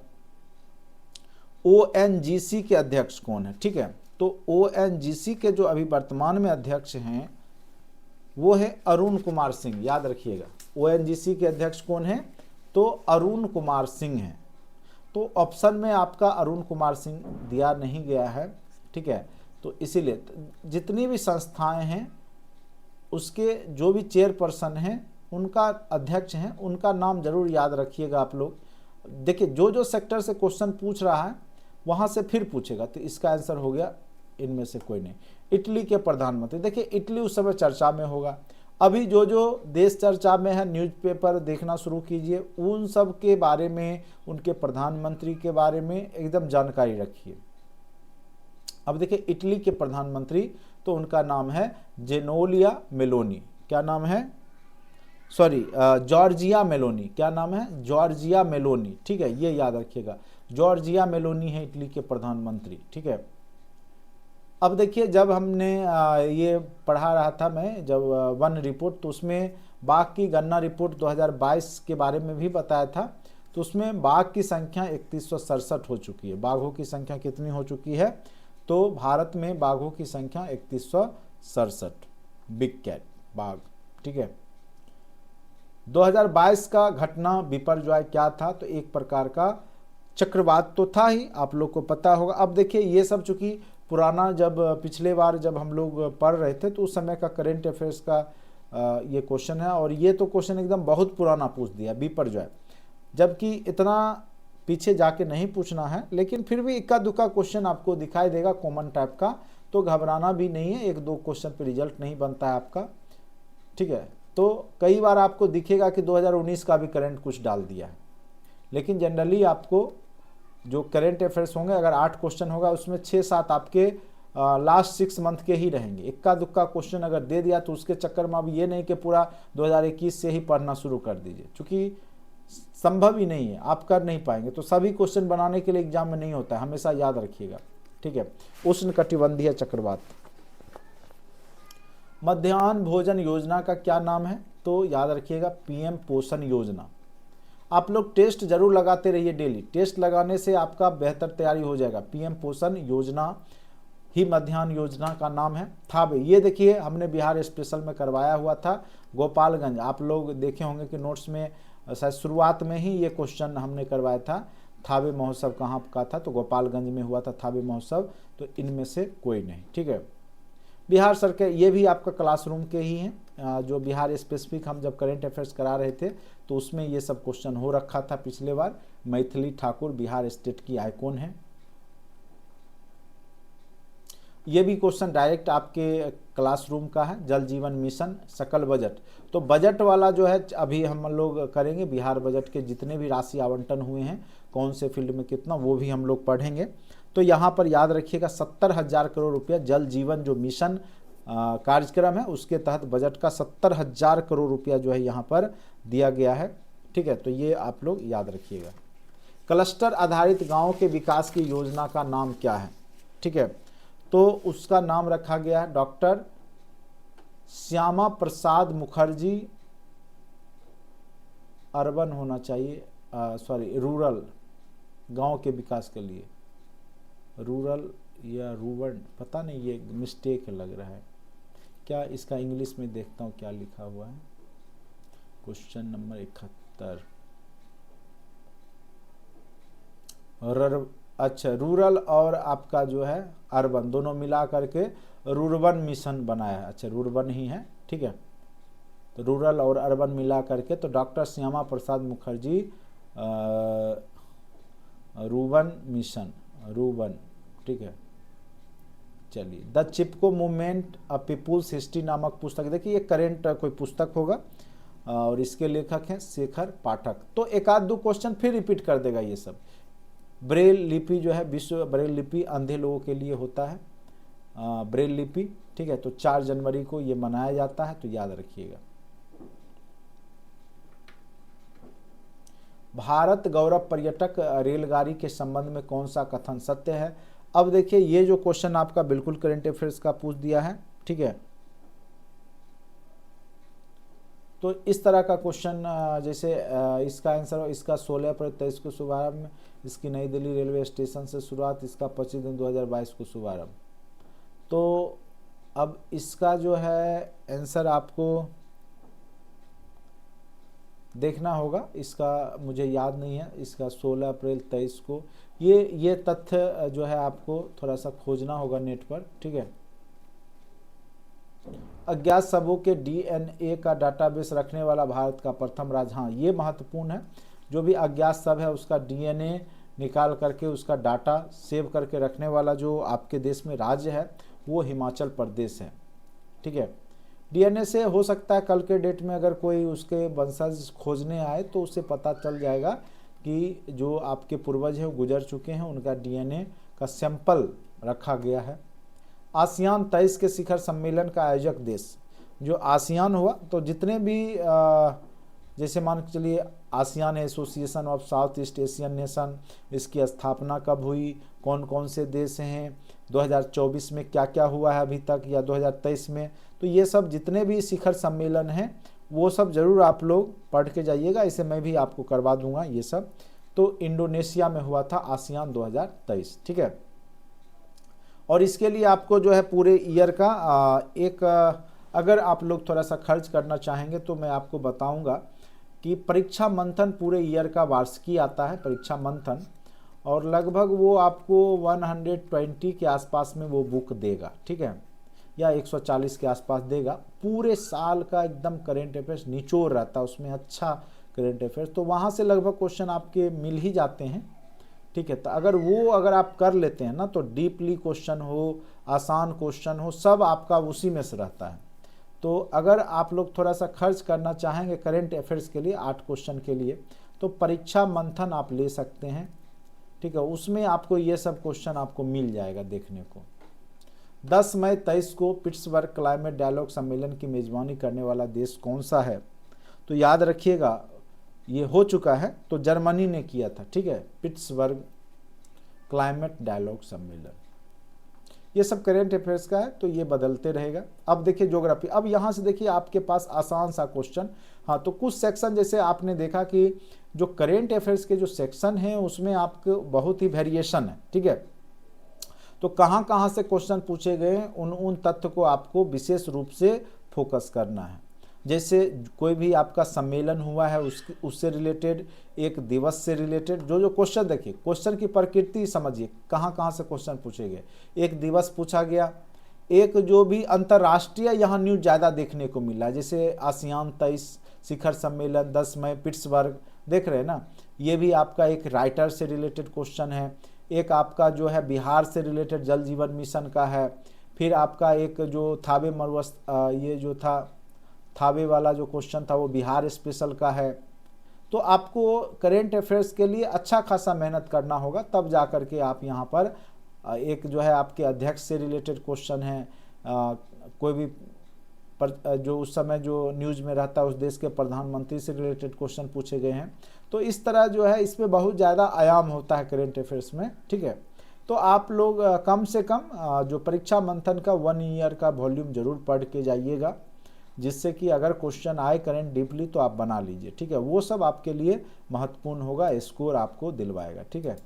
ओएनजीसी के अध्यक्ष कौन है? ठीक है, तो ओएनजीसी के जो अभी वर्तमान में अध्यक्ष हैं वो है अरुण कुमार सिंह, याद रखिएगा। ओएनजीसी के अध्यक्ष कौन है? तो अरुण कुमार सिंह हैं। तो ऑप्शन में आपका अरुण कुमार सिंह दिया नहीं गया है। ठीक है, तो इसीलिए जितनी भी संस्थाएं हैं उसके जो भी चेयरपर्सन हैं, उनका अध्यक्ष हैं, उनका नाम जरूर याद रखिएगा आप लोग। देखिए जो जो सेक्टर से क्वेश्चन पूछ रहा है वहां से फिर पूछेगा, तो इसका आंसर हो गया इनमें से कोई नहीं। इटली के प्रधानमंत्री, देखिए इटली उस समय चर्चा में होगा। अभी जो जो देश चर्चा में है न्यूज़पेपर देखना शुरू कीजिए, उन सब के बारे में, उनके प्रधानमंत्री के बारे में एकदम जानकारी रखिए। अब देखिए इटली के प्रधानमंत्री, तो उनका नाम है जेनोलिया मेलोनी। क्या नाम है? Sorry, Giorgia Meloni. क्या नाम है? Giorgia Meloni. ठीक है, ये याद रखिएगा, जॉर्जिया मेलोनी है इटली के प्रधानमंत्री। ठीक है, अब देखिए जब हमने ये पढ़ा रहा था मैं जब वन रिपोर्ट, तो उसमें बाघ की गणना रिपोर्ट 2022 के बारे में भी बताया था। तो उसमें बाघ की संख्या 3167 हो चुकी है। बाघों की संख्या कितनी हो चुकी है? तो भारत में बाघों की संख्या 3167, बिग कैट बाघ। ठीक है, 2022 का घटना विपर्यय क्या था? तो एक प्रकार का चक्रवात तो था ही, आप लोग को पता होगा। अब देखिए ये सब चूंकि पुराना, जब पिछले बार जब हम लोग पढ़ रहे थे तो उस समय का करेंट अफेयर्स का ये क्वेश्चन है, और ये तो क्वेश्चन एकदम बहुत पुराना पूछ दिया, विपर्यय, जबकि इतना पीछे जाके नहीं पूछना है, लेकिन फिर भी इक्का दुक्का क्वेश्चन आपको दिखाई देगा कॉमन टाइप का, तो घबराना भी नहीं है। एक दो क्वेश्चन पे रिजल्ट नहीं बनता है आपका। ठीक है, तो कई बार आपको दिखेगा कि 2019 का भी करंट कुछ डाल दिया है, लेकिन जनरली आपको जो करेंट अफेयर्स होंगे, अगर 8 क्वेश्चन होगा उसमें 6-7 आपके लास्ट 6 मंथ के ही रहेंगे। इक्का दुक्का क्वेश्चन अगर दे दिया तो उसके चक्कर में अब ये नहीं कि पूरा 2021 से ही पढ़ना शुरू कर दीजिए, क्योंकि संभव ही नहीं है, आप कर नहीं पाएंगे। तो सभी क्वेश्चन बनाने के लिए एग्जाम में नहीं होता है, हमेशा याद रखिएगा। ठीक है, उष्णकटिबंधीय चक्रवात। मध्याह्न भोजन योजना का क्या नाम है? तो याद रखिएगा पीएम पोषण योजना। आप लोग टेस्ट जरूर लगाते रहिए डेली, टेस्ट लगाने से आपका बेहतर तैयारी हो जाएगा। पीएम पोषण योजना ही मध्याह्न योजना का नाम है थावे। ये देखिए हमने बिहार स्पेशल में करवाया हुआ था, गोपालगंज। आप लोग देखे होंगे कि नोट्स में शायद शुरुआत में ही ये क्वेश्चन हमने करवाया था, थावे महोत्सव कहाँ का था, तो गोपालगंज में हुआ था थावे महोत्सव। तो इनमें से कोई नहीं, ठीक है। बिहार सरकार, ये भी आपका क्लासरूम के ही हैं, जो बिहार स्पेसिफिक हम जब करेंट अफेयर्स करा रहे थे तो उसमें ये सब क्वेश्चन हो रखा था पिछले बार। मैथिली ठाकुर बिहार स्टेट की आइकॉन है। ये भी क्वेश्चन डायरेक्ट आपके क्लासरूम का है। जल जीवन मिशन, सकल बजट, तो बजट वाला जो है अभी हम लोग करेंगे। बिहार बजट के जितने भी राशि आवंटन हुए हैं, कौन से फील्ड में कितना, वो भी हम लोग पढ़ेंगे। तो यहाँ पर याद रखिएगा 70,000 करोड़ रुपया जल जीवन जो मिशन कार्यक्रम है उसके तहत बजट का 70,000 करोड़ रुपया जो है यहाँ पर दिया गया है, ठीक है। तो ये आप लोग याद रखिएगा। क्लस्टर आधारित गाँव के विकास की योजना का नाम क्या है, ठीक है। तो उसका नाम रखा गया है डॉक्टर श्यामा प्रसाद मुखर्जी, अर्बन होना चाहिए, रूरल, गांव के विकास के लिए, रूरल या रूबन, पता नहीं, ये मिस्टेक लग रहा है क्या। इसका इंग्लिश में देखता हूँ क्या लिखा हुआ है। क्वेश्चन नंबर 71, अच्छा, रूरल और आपका जो है अर्बन दोनों मिला करके रूरबन मिशन बनाया है। अच्छा, रूरबन ही है, ठीक है। तो रूरल और अर्बन मिला करके, तो doctor Shyama Prasad Mukherjee rurban mission, rurban, ठीक है। चलिए, the Chipko movement a people's history नामक पुस्तक, देखिए ये करेंट कोई पुस्तक होगा और इसके लेखक हैं शेखर पाठक। तो एक आध दो क्वेश्चन फिर रिपीट कर देगा ये सब। ब्रेल लिपि जो है, विश्व ब्रेल लिपि अंधे लोगों के लिए होता है, ब्रेल लिपि, ठीक है। तो 4 जनवरी को ये मनाया जाता है, तो याद रखिएगा। भारत गौरव पर्यटक रेलगाड़ी के संबंध में कौन सा कथन सत्य है। अब देखिए ये जो क्वेश्चन आपका बिल्कुल करंट अफेयर्स का पूछ दिया है, ठीक है। तो इस तरह का क्वेश्चन, जैसे इसका आंसर, इसका 16 अप्रैल 23 को शुभारंभ, इसकी नई दिल्ली रेलवे स्टेशन से शुरुआत, इसका 25 दिन 2022 को शुभारंभ। तो अब इसका जो है आंसर आपको देखना होगा, इसका मुझे याद नहीं है, इसका 16 अप्रैल 23 को, ये तथ्य जो है आपको थोड़ा सा खोजना होगा नेट पर, ठीक है। अज्ञात शवों के डीएनए का डाटाबेस रखने वाला भारत का प्रथम राज्य, हाँ ये महत्वपूर्ण है। जो भी अज्ञात शव है उसका डीएनए निकाल करके उसका डाटा सेव करके रखने वाला जो आपके देश में राज्य है वो हिमाचल प्रदेश है, ठीक है। डीएनए से हो सकता है कल के डेट में अगर कोई उसके वंशज खोजने आए तो उससे पता चल जाएगा कि जो आपके पूर्वज हैं वो गुजर चुके हैं, उनका डीएनए का सैंपल रखा गया है। आसियान 23 के शिखर सम्मेलन का आयोजक देश, जो आसियान हुआ, तो जितने भी जैसे मान के चलिए ASEAN association of south east Asian nation, इसकी स्थापना कब हुई, कौन कौन से देश हैं, 2024 में क्या क्या हुआ है अभी तक, या 2023 में, तो ये सब जितने भी शिखर सम्मेलन हैं वो सब जरूर आप लोग पढ़ के जाइएगा। इसे मैं भी आपको करवा दूंगा ये सब। तो इंडोनेशिया में हुआ था आसियान 2023, ठीक है। और इसके लिए आपको जो है पूरे ईयर का अगर आप लोग थोड़ा सा खर्च करना चाहेंगे तो मैं आपको बताऊंगा कि परीक्षा मंथन पूरे ईयर का वार्षिकी आता है, परीक्षा मंथन, और लगभग वो आपको 120 के आसपास में वो बुक देगा, ठीक है, या 140 के आसपास देगा। पूरे साल का एकदम करेंट अफेयर्स निचोड़ रहता है उसमें, अच्छा करेंट अफेयर्स, तो वहाँ से लगभग क्वेश्चन आपके मिल ही जाते हैं, ठीक है। तो अगर आप कर लेते हैं ना तो डीपली क्वेश्चन हो, आसान क्वेश्चन हो, सब आपका उसी में से रहता है। तो अगर आप लोग थोड़ा सा खर्च करना चाहेंगे करेंट अफेयर्स के लिए 8 क्वेश्चन के लिए, तो परीक्षा मंथन आप ले सकते हैं, ठीक है। उसमें आपको ये सब क्वेश्चन आपको मिल जाएगा देखने को। 10 मई 23 को पिट्सबर्ग क्लाइमेट डायलॉग सम्मेलन की मेजबानी करने वाला देश कौन सा है। तो याद रखिएगा ये हो चुका है, तो जर्मनी ने किया था, ठीक है, पिट्सबर्ग क्लाइमेट डायलॉग सम्मेलन। ये सब करेंट अफेयर्स का है, तो ये बदलते रहेगा। अब देखिए ज्योग्राफी, अब यहाँ से देखिए आपके पास आसान सा क्वेश्चन, हाँ तो कुछ सेक्शन जैसे आपने देखा कि जो करेंट अफेयर्स के जो सेक्शन हैं उसमें आपको बहुत ही वेरिएशन है, ठीक है। तो कहाँ कहाँ से क्वेश्चन पूछे गए हैं उन तथ्य को आपको विशेष रूप से फोकस करना है। जैसे कोई भी आपका सम्मेलन हुआ है उससे रिलेटेड, एक दिवस से रिलेटेड जो क्वेश्चन, देखिए क्वेश्चन की प्रकृति समझिए कहाँ कहाँ से क्वेश्चन पूछे गए। एक दिवस पूछा गया, एक जो भी अंतर्राष्ट्रीय यहाँ न्यूज ज़्यादा देखने को मिला, जैसे आसियान 23 शिखर सम्मेलन 10 मई पिट्सबर्ग, देख रहे हैं ना, ये भी आपका एक राइटर से रिलेटेड क्वेश्चन है। एक आपका जो है बिहार से रिलेटेड जल जीवन मिशन का है। फिर आपका एक जो थावे ये जो था थावे वाला जो क्वेश्चन था वो बिहार स्पेशल का है। तो आपको करेंट अफेयर्स के लिए अच्छा खासा मेहनत करना होगा, तब जा कर के आप यहाँ पर एक जो है आपके अध्यक्ष से रिलेटेड क्वेश्चन है, कोई भी जो उस समय जो न्यूज़ में रहता है उस देश के प्रधानमंत्री से रिलेटेड क्वेश्चन पूछे गए हैं। तो इस तरह जो है इसमें बहुत ज़्यादा आयाम होता है करेंट अफेयर्स में, ठीक है। तो आप लोग कम से कम जो परीक्षा मंथन का 1 ईयर का वॉल्यूम जरूर पढ़ के जाइएगा, जिससे कि अगर क्वेश्चन आए करेंट डीपली तो आप बना लीजिए, ठीक है। वो सब आपके लिए महत्वपूर्ण होगा, स्कोर आपको दिलवाएगा, ठीक है।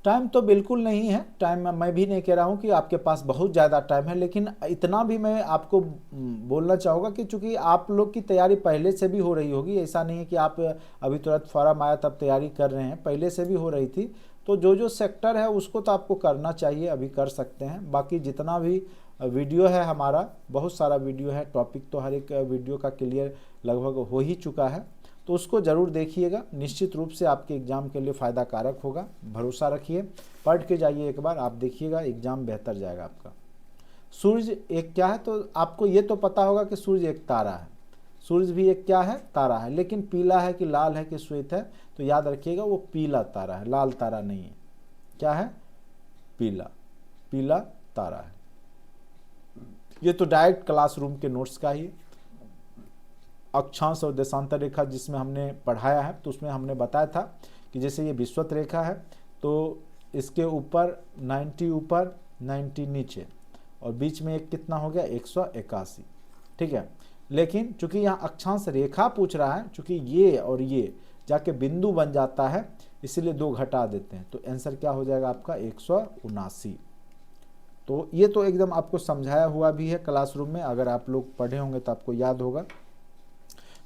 टाइम तो बिल्कुल नहीं है, टाइम मैं भी नहीं कह रहा हूँ कि आपके पास बहुत ज़्यादा टाइम है, लेकिन इतना भी मैं आपको बोलना चाहूँगा कि चूँकि आप लोग की तैयारी पहले से भी हो रही होगी, ऐसा नहीं है कि आप अभी तुरंत फॉर्म आया तब तैयारी कर रहे हैं, पहले से भी हो रही थी। तो जो सेक्टर है उसको तो आपको करना चाहिए, अभी कर सकते हैं। बाकी जितना भी वीडियो है हमारा, बहुत सारा वीडियो है, टॉपिक तो हर एक वीडियो का क्लियर लगभग हो ही चुका है, तो उसको ज़रूर देखिएगा, निश्चित रूप से आपके एग्ज़ाम के लिए फ़ायदा कारक होगा। भरोसा रखिए, पढ़ के जाइए एक बार, आप देखिएगा एग्ज़ाम बेहतर जाएगा आपका। सूर्य एक क्या है, तो आपको ये तो पता होगा कि सूर्य एक तारा है, सूर्य भी एक क्या है, तारा है, लेकिन पीला है कि लाल है कि श्वेत है, तो याद रखिएगा वो पीला तारा है, लाल तारा नहीं है। क्या है? पीला तारा है। ये तो डायरेक्ट क्लासरूम के नोट्स का ही अक्षांश और देशांतर रेखा जिसमें हमने पढ़ाया है, तो उसमें हमने बताया था कि जैसे ये विषुवत रेखा है तो इसके ऊपर 90 ऊपर 90 नीचे और बीच में एक कितना हो गया 181, ठीक है। लेकिन चूंकि यहाँ अक्षांश रेखा पूछ रहा है, चूंकि ये और ये जाके बिंदु बन जाता है, इसीलिए 2 घटा देते हैं, तो आंसर क्या हो जाएगा आपका 179। तो ये तो एकदम आपको समझाया हुआ भी है क्लासरूम में, अगर आप लोग पढ़े होंगे तो आपको याद होगा।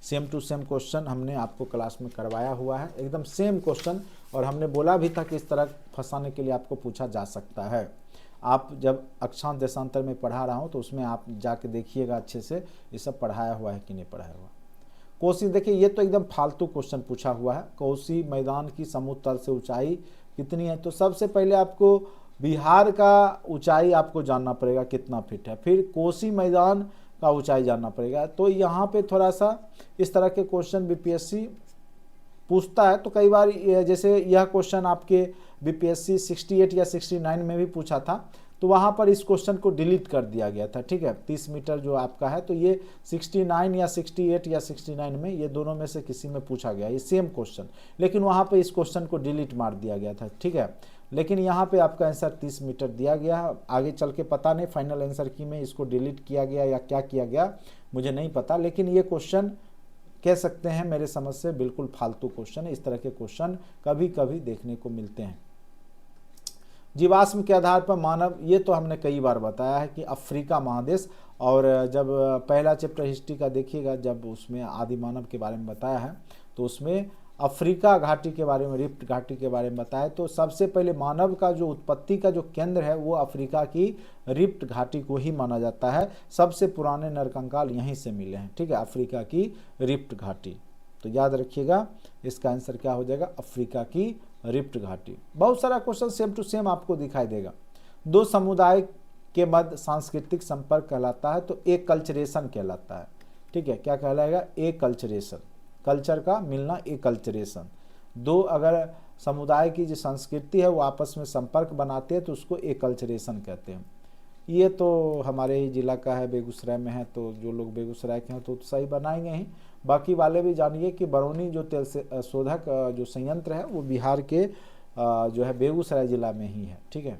सेम टू सेम क्वेश्चन हमने आपको क्लास में करवाया हुआ है, एकदम सेम क्वेश्चन, और हमने बोला भी था कि इस तरह फंसाने के लिए आपको पूछा जा सकता है। आप जब अक्षांश देशांतर में पढ़ा रहा हूँ तो उसमें आप जाके देखिएगा अच्छे से ये सब पढ़ाया हुआ है कि नहीं पढ़ाया हुआ। कोसी, देखिए ये तो एकदम फालतू क्वेश्चन पूछा हुआ है। कोसी मैदान की समुद्र तल से ऊंचाई कितनी है, तो सबसे पहले आपको बिहार का ऊंचाई आपको जानना पड़ेगा कितना फीट है, फिर कोसी मैदान का ऊंचाई जानना पड़ेगा। तो यहाँ पे थोड़ा सा इस तरह के क्वेश्चन बीपीएससी पूछता है, तो कई बार जैसे यह क्वेश्चन आपके बीपीएससी 68 या 69 में भी पूछा था, तो वहाँ पर इस क्वेश्चन को डिलीट कर दिया गया था, ठीक है। 30 मीटर जो आपका है, तो ये 69 या 68 या 69 में, ये दोनों में से किसी में पूछा गया ये सेम क्वेश्चन, लेकिन वहाँ पे इस क्वेश्चन को डिलीट मार दिया गया था, ठीक है। लेकिन यहाँ पे आपका आंसर 30 मीटर दिया गया है। आगे चल के पता नहीं फाइनल आंसर की में इसको डिलीट किया गया या क्या किया गया, मुझे नहीं पता, लेकिन ये क्वेश्चन कह सकते हैं मेरे समझ से बिल्कुल फालतू क्वेश्चन है। इस तरह के क्वेश्चन कभी कभी देखने को मिलते हैं। जीवाश्म के आधार पर मानव, ये तो हमने कई बार बताया है कि अफ्रीका महादेश, और जब पहला चैप्टर हिस्ट्री का देखिएगा, जब उसमें आदि मानव के बारे में बताया है, तो उसमें अफ्रीका घाटी के बारे में, रिफ्ट घाटी के बारे में बताया। तो सबसे पहले मानव का जो उत्पत्ति का जो केंद्र है वो अफ्रीका की रिफ्ट घाटी को ही माना जाता है। सबसे पुराने नरकंकाल यहीं से मिले हैं, ठीक है, अफ्रीका की रिफ्ट घाटी। तो याद रखिएगा इसका आंसर क्या हो जाएगा, अफ्रीका की रिफ्ट घाटी। बहुत सारा क्वेश्चन सेम टू सेम आपको दिखाई देगा। 2 समुदाय के मध्य सांस्कृतिक संपर्क कहलाता है, तो एक कल्चरेशन कहलाता है, ठीक है। क्या कहलाएगा, एक कल्चरेशन, कल्चर का मिलना, एक कल्चरेशन। 2 अगर समुदाय की जो संस्कृति है वो आपस में संपर्क बनाते हैं तो उसको एक कल्चरेशन कहते हैं। ये तो हमारे ही जिला का है, बेगूसराय में है, तो जो लोग बेगूसराय के हैं तो सही बनाएंगे ही। बाकी वाले भी जानिए कि बरौनी जो तेल शोधक जो संयंत्र है वो बिहार के जो है बेगूसराय जिला में ही है, ठीक है।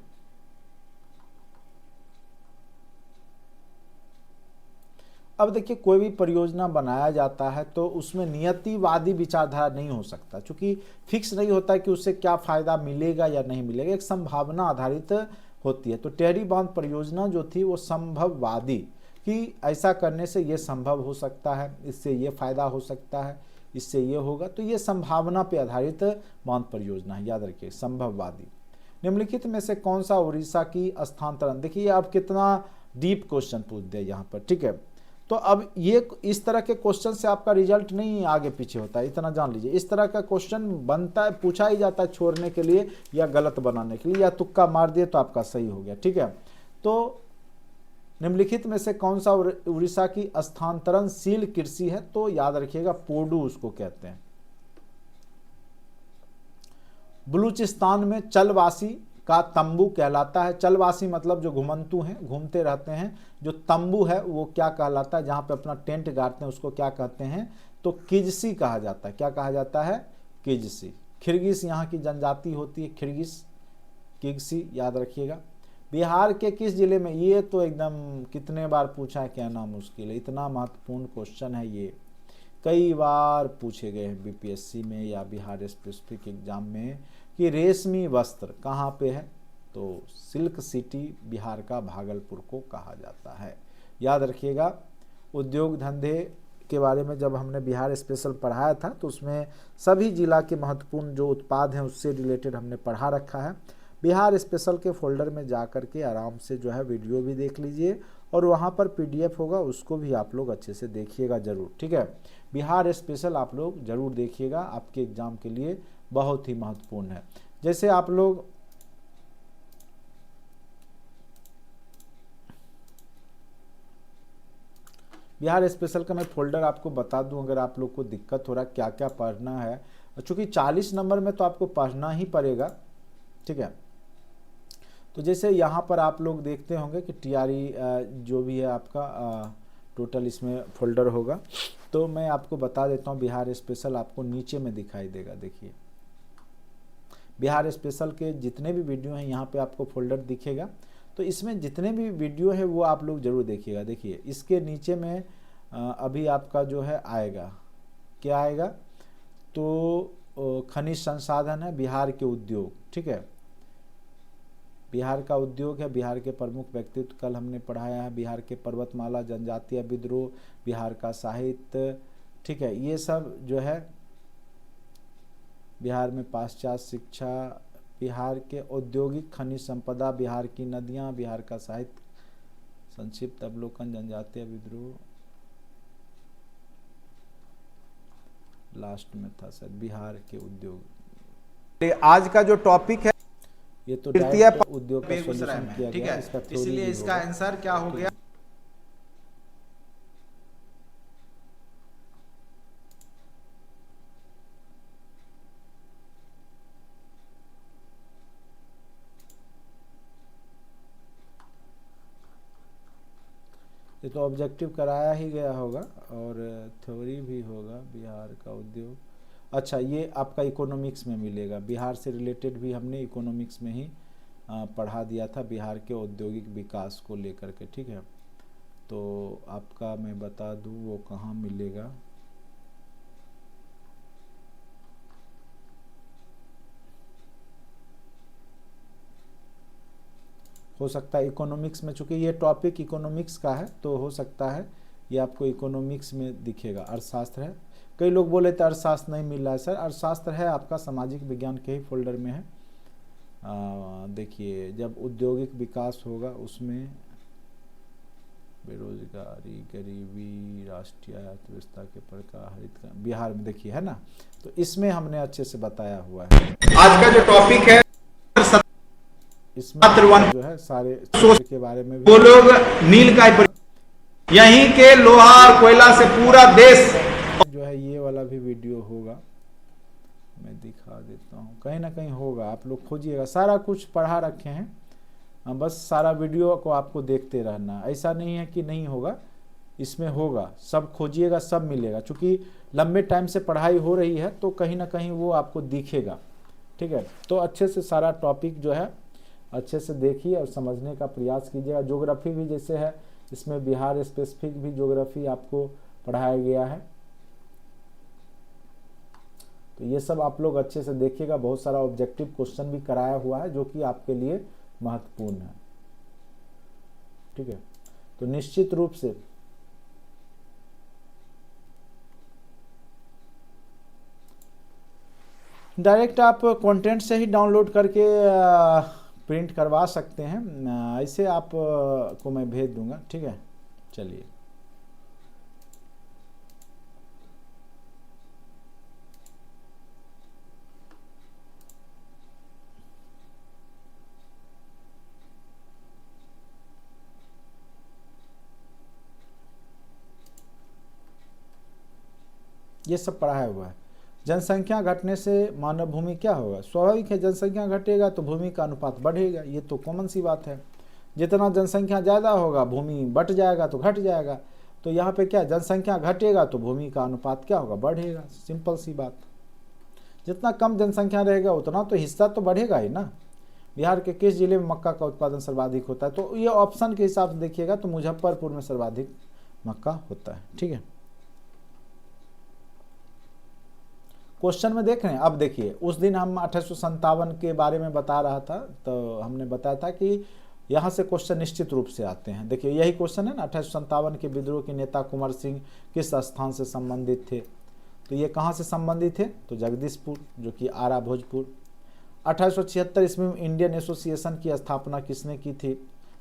अब देखिए कोई भी परियोजना बनाया जाता है तो उसमें नियतिवादी विचारधारा नहीं हो सकता, क्योंकि फिक्स नहीं होता कि उससे क्या फ़ायदा मिलेगा या नहीं मिलेगा, एक संभावना आधारित होती है। तो टेहरी बांध परियोजना जो थी वो संभववादी, कि ऐसा करने से ये संभव हो सकता है, इससे ये फ़ायदा हो सकता है, इससे ये होगा, तो ये संभावना पे आधारित बांध परियोजना है, याद रखिए संभववादी। निम्नलिखित में से कौन सा उड़ीसा की स्थानांतरण, देखिए आप कितना डीप क्वेश्चन पूछ दिया यहाँ पर, ठीक है। तो अब ये इस तरह के क्वेश्चन से आपका रिजल्ट नहीं आगे पीछे होता है, इतना जान लीजिए। इस तरह का क्वेश्चन बनता है, पूछा ही जाता है छोड़ने के लिए या गलत बनाने के लिए, या तुक्का मार दिए तो आपका सही हो गया, ठीक है। तो निम्नलिखित में से कौन सा उड़ीसा की स्थानांतरणशील कृषि है, तो याद रखिएगा पोडू उसको कहते हैं। बलूचिस्तान में चलवासी का तंबू कहलाता है। चलवासी मतलब जो घुमंतु हैं, घूमते रहते हैं। जो तंबू है वो क्या कहलाता है, जहाँ पे अपना टेंट गाड़ते हैं उसको क्या कहते हैं, तो किजसी कहा जाता है। क्या कहा जाता है, किजसी। खिरगिस यहाँ की जनजाति होती है, खिरगिस, किगसी, याद रखिएगा। बिहार के किस जिले में, ये तो एकदम कितने बार पूछा है, कहना मुश्किल है, इतना महत्वपूर्ण क्वेश्चन है ये, कई बार पूछे गए हैं बीपीएससी में या बिहार स्पेसिफिक एग्जाम में, कि रेशमी वस्त्र कहाँ पे है, तो सिल्क सिटी बिहार का भागलपुर को कहा जाता है, याद रखिएगा। उद्योग धंधे के बारे में जब हमने बिहार स्पेशल पढ़ाया था तो उसमें सभी जिला के महत्वपूर्ण जो उत्पाद हैं उससे रिलेटेड हमने पढ़ा रखा है। बिहार स्पेशल के फोल्डर में जा कर के आराम से जो है वीडियो भी देख लीजिए, और वहाँ पर पीडीएफ होगा, उसको भी आप लोग अच्छे से देखिएगा ज़रूर, ठीक है। बिहार स्पेशल आप लोग ज़रूर देखिएगा, आपके एग्ज़ाम के लिए बहुत ही महत्वपूर्ण है। जैसे आप लोग बिहार स्पेशल का मैं फोल्डर आपको बता दूं, अगर आप लोग को दिक्कत हो रहा है क्या क्या पढ़ना है, चूँकि 40 नंबर में तो आपको पढ़ना ही पड़ेगा, ठीक है। तो जैसे यहाँ पर आप लोग देखते होंगे कि टीआरई जो भी है आपका टोटल इसमें फोल्डर होगा, तो मैं आपको बता देता हूँ। बिहार स्पेशल आपको नीचे में दिखाई देगा, देखिए बिहार स्पेशल के जितने भी वीडियो हैं यहाँ पे आपको फोल्डर दिखेगा, तो इसमें जितने भी वीडियो है वो आप लोग ज़रूर देखिएगा। देखिए इसके नीचे में अभी आपका जो है आएगा, क्या आएगा, तो खनिज संसाधन है, बिहार के उद्योग, ठीक है, बिहार का उद्योग है, बिहार के प्रमुख व्यक्तित्व कल हमने पढ़ाया है, बिहार के पर्वतमाला, जनजातीय विद्रोह, बिहार का साहित्य, ठीक है, ये सब जो है बिहार में पाश्चात्य शिक्षा, बिहार के औद्योगिक खनिज संपदा, बिहार की नदियां, बिहार का साहित्य, संक्षिप्त अवलोकन, जनजातीय विद्रोह, लास्ट में था सर बिहार के उद्योग। आज का जो टॉपिक है ये तो उद्योग का सॉल्यूशन किया गया, इसका इसलिए इसका आंसर क्या हो गया, ये तो ऑब्जेक्टिव कराया ही गया होगा और थ्योरी भी होगा बिहार का उद्योग। अच्छा, ये आपका इकोनॉमिक्स में मिलेगा, बिहार से रिलेटेड भी हमने इकोनॉमिक्स में ही पढ़ा दिया था, बिहार के औद्योगिक विकास को लेकर के, ठीक है। तो आपका मैं बता दूं वो कहाँ मिलेगा, हो सकता है इकोनॉमिक्स में, चूँकि ये टॉपिक इकोनॉमिक्स का है तो हो सकता है ये आपको इकोनॉमिक्स में दिखेगा। अर्थशास्त्र है, कई लोग बोले थे अर्थशास्त्र नहीं मिल रहा है सर, अर्थशास्त्र है आपका सामाजिक विज्ञान के ही फोल्डर में है। देखिए जब औद्योगिक विकास होगा उसमें बेरोजगारी, गरीबी, राष्ट्रीय अर्थव्यवस्था के प्रकार, हरित, बिहार में देखिए है ना, तो इसमें हमने अच्छे से बताया हुआ है। आज का जो टॉपिक है इसमें जो है सारे के बारे में वो लोग नील का यहीं के लोहा और कोयला से पूरा देश जो है, ये वाला भी वीडियो होगा, मैं दिखा देता हूँ, कहीं ना कहीं होगा, आप लोग खोजिएगा, सारा कुछ पढ़ा रखे हैं, बस सारा वीडियो को आपको देखते रहना, ऐसा नहीं है कि नहीं होगा, इसमें होगा, सब खोजिएगा सब मिलेगा, क्योंकि लंबे टाइम से पढ़ाई हो रही है तो कहीं ना कहीं वो आपको दिखेगा, ठीक है। तो अच्छे से सारा टॉपिक जो है अच्छे से देखिए और समझने का प्रयास कीजिएगा। ज्योग्राफी भी जैसे है इसमें बिहार स्पेसिफिक भी ज्योग्राफी आपको पढ़ाया गया है। तो ये सब आप लोग अच्छे से देखिएगा, बहुत सारा ऑब्जेक्टिव क्वेश्चन भी कराया हुआ है जो कि आपके लिए महत्वपूर्ण है। ठीक है, तो निश्चित रूप से डायरेक्ट आप कंटेंट से ही डाउनलोड करके प्रिंट करवा सकते हैं, ऐसे आप को मैं भेज दूंगा। ठीक है, चलिए ये सब पढ़ाया हुआ है। जनसंख्या घटने से मानव भूमि क्या होगा? स्वाभाविक है, जनसंख्या घटेगा तो भूमि का अनुपात बढ़ेगा, ये तो कॉमन सी बात है। जितना जनसंख्या ज़्यादा होगा भूमि बट जाएगा तो घट जाएगा। तो यहाँ पे क्या, जनसंख्या घटेगा तो भूमि का अनुपात क्या होगा? बढ़ेगा, सिंपल सी बात। जितना कम जनसंख्या रहेगा उतना तो हिस्सा तो बढ़ेगा ही ना। बिहार के किस जिले में मक्का का उत्पादन सर्वाधिक होता है? तो ये ऑप्शन के हिसाब से देखिएगा तो मुजफ्फरपुर में सर्वाधिक मक्का होता है। ठीक है, क्वेश्चन में देख रहे हैं। अब देखिए, उस दिन हम 1857 के बारे में बता रहा था, तो हमने बताया था कि यहाँ से क्वेश्चन निश्चित रूप से आते हैं। देखिए यही क्वेश्चन है ना, 1857 के विद्रोह के नेता कुंवर सिंह किस स्थान से संबंधित थे? तो ये कहाँ से संबंधित थे? तो जगदीशपुर, जो कि आरा भोजपुर। 1876 ईस्वी में इंडियन एसोसिएशन की स्थापना किसने की थी?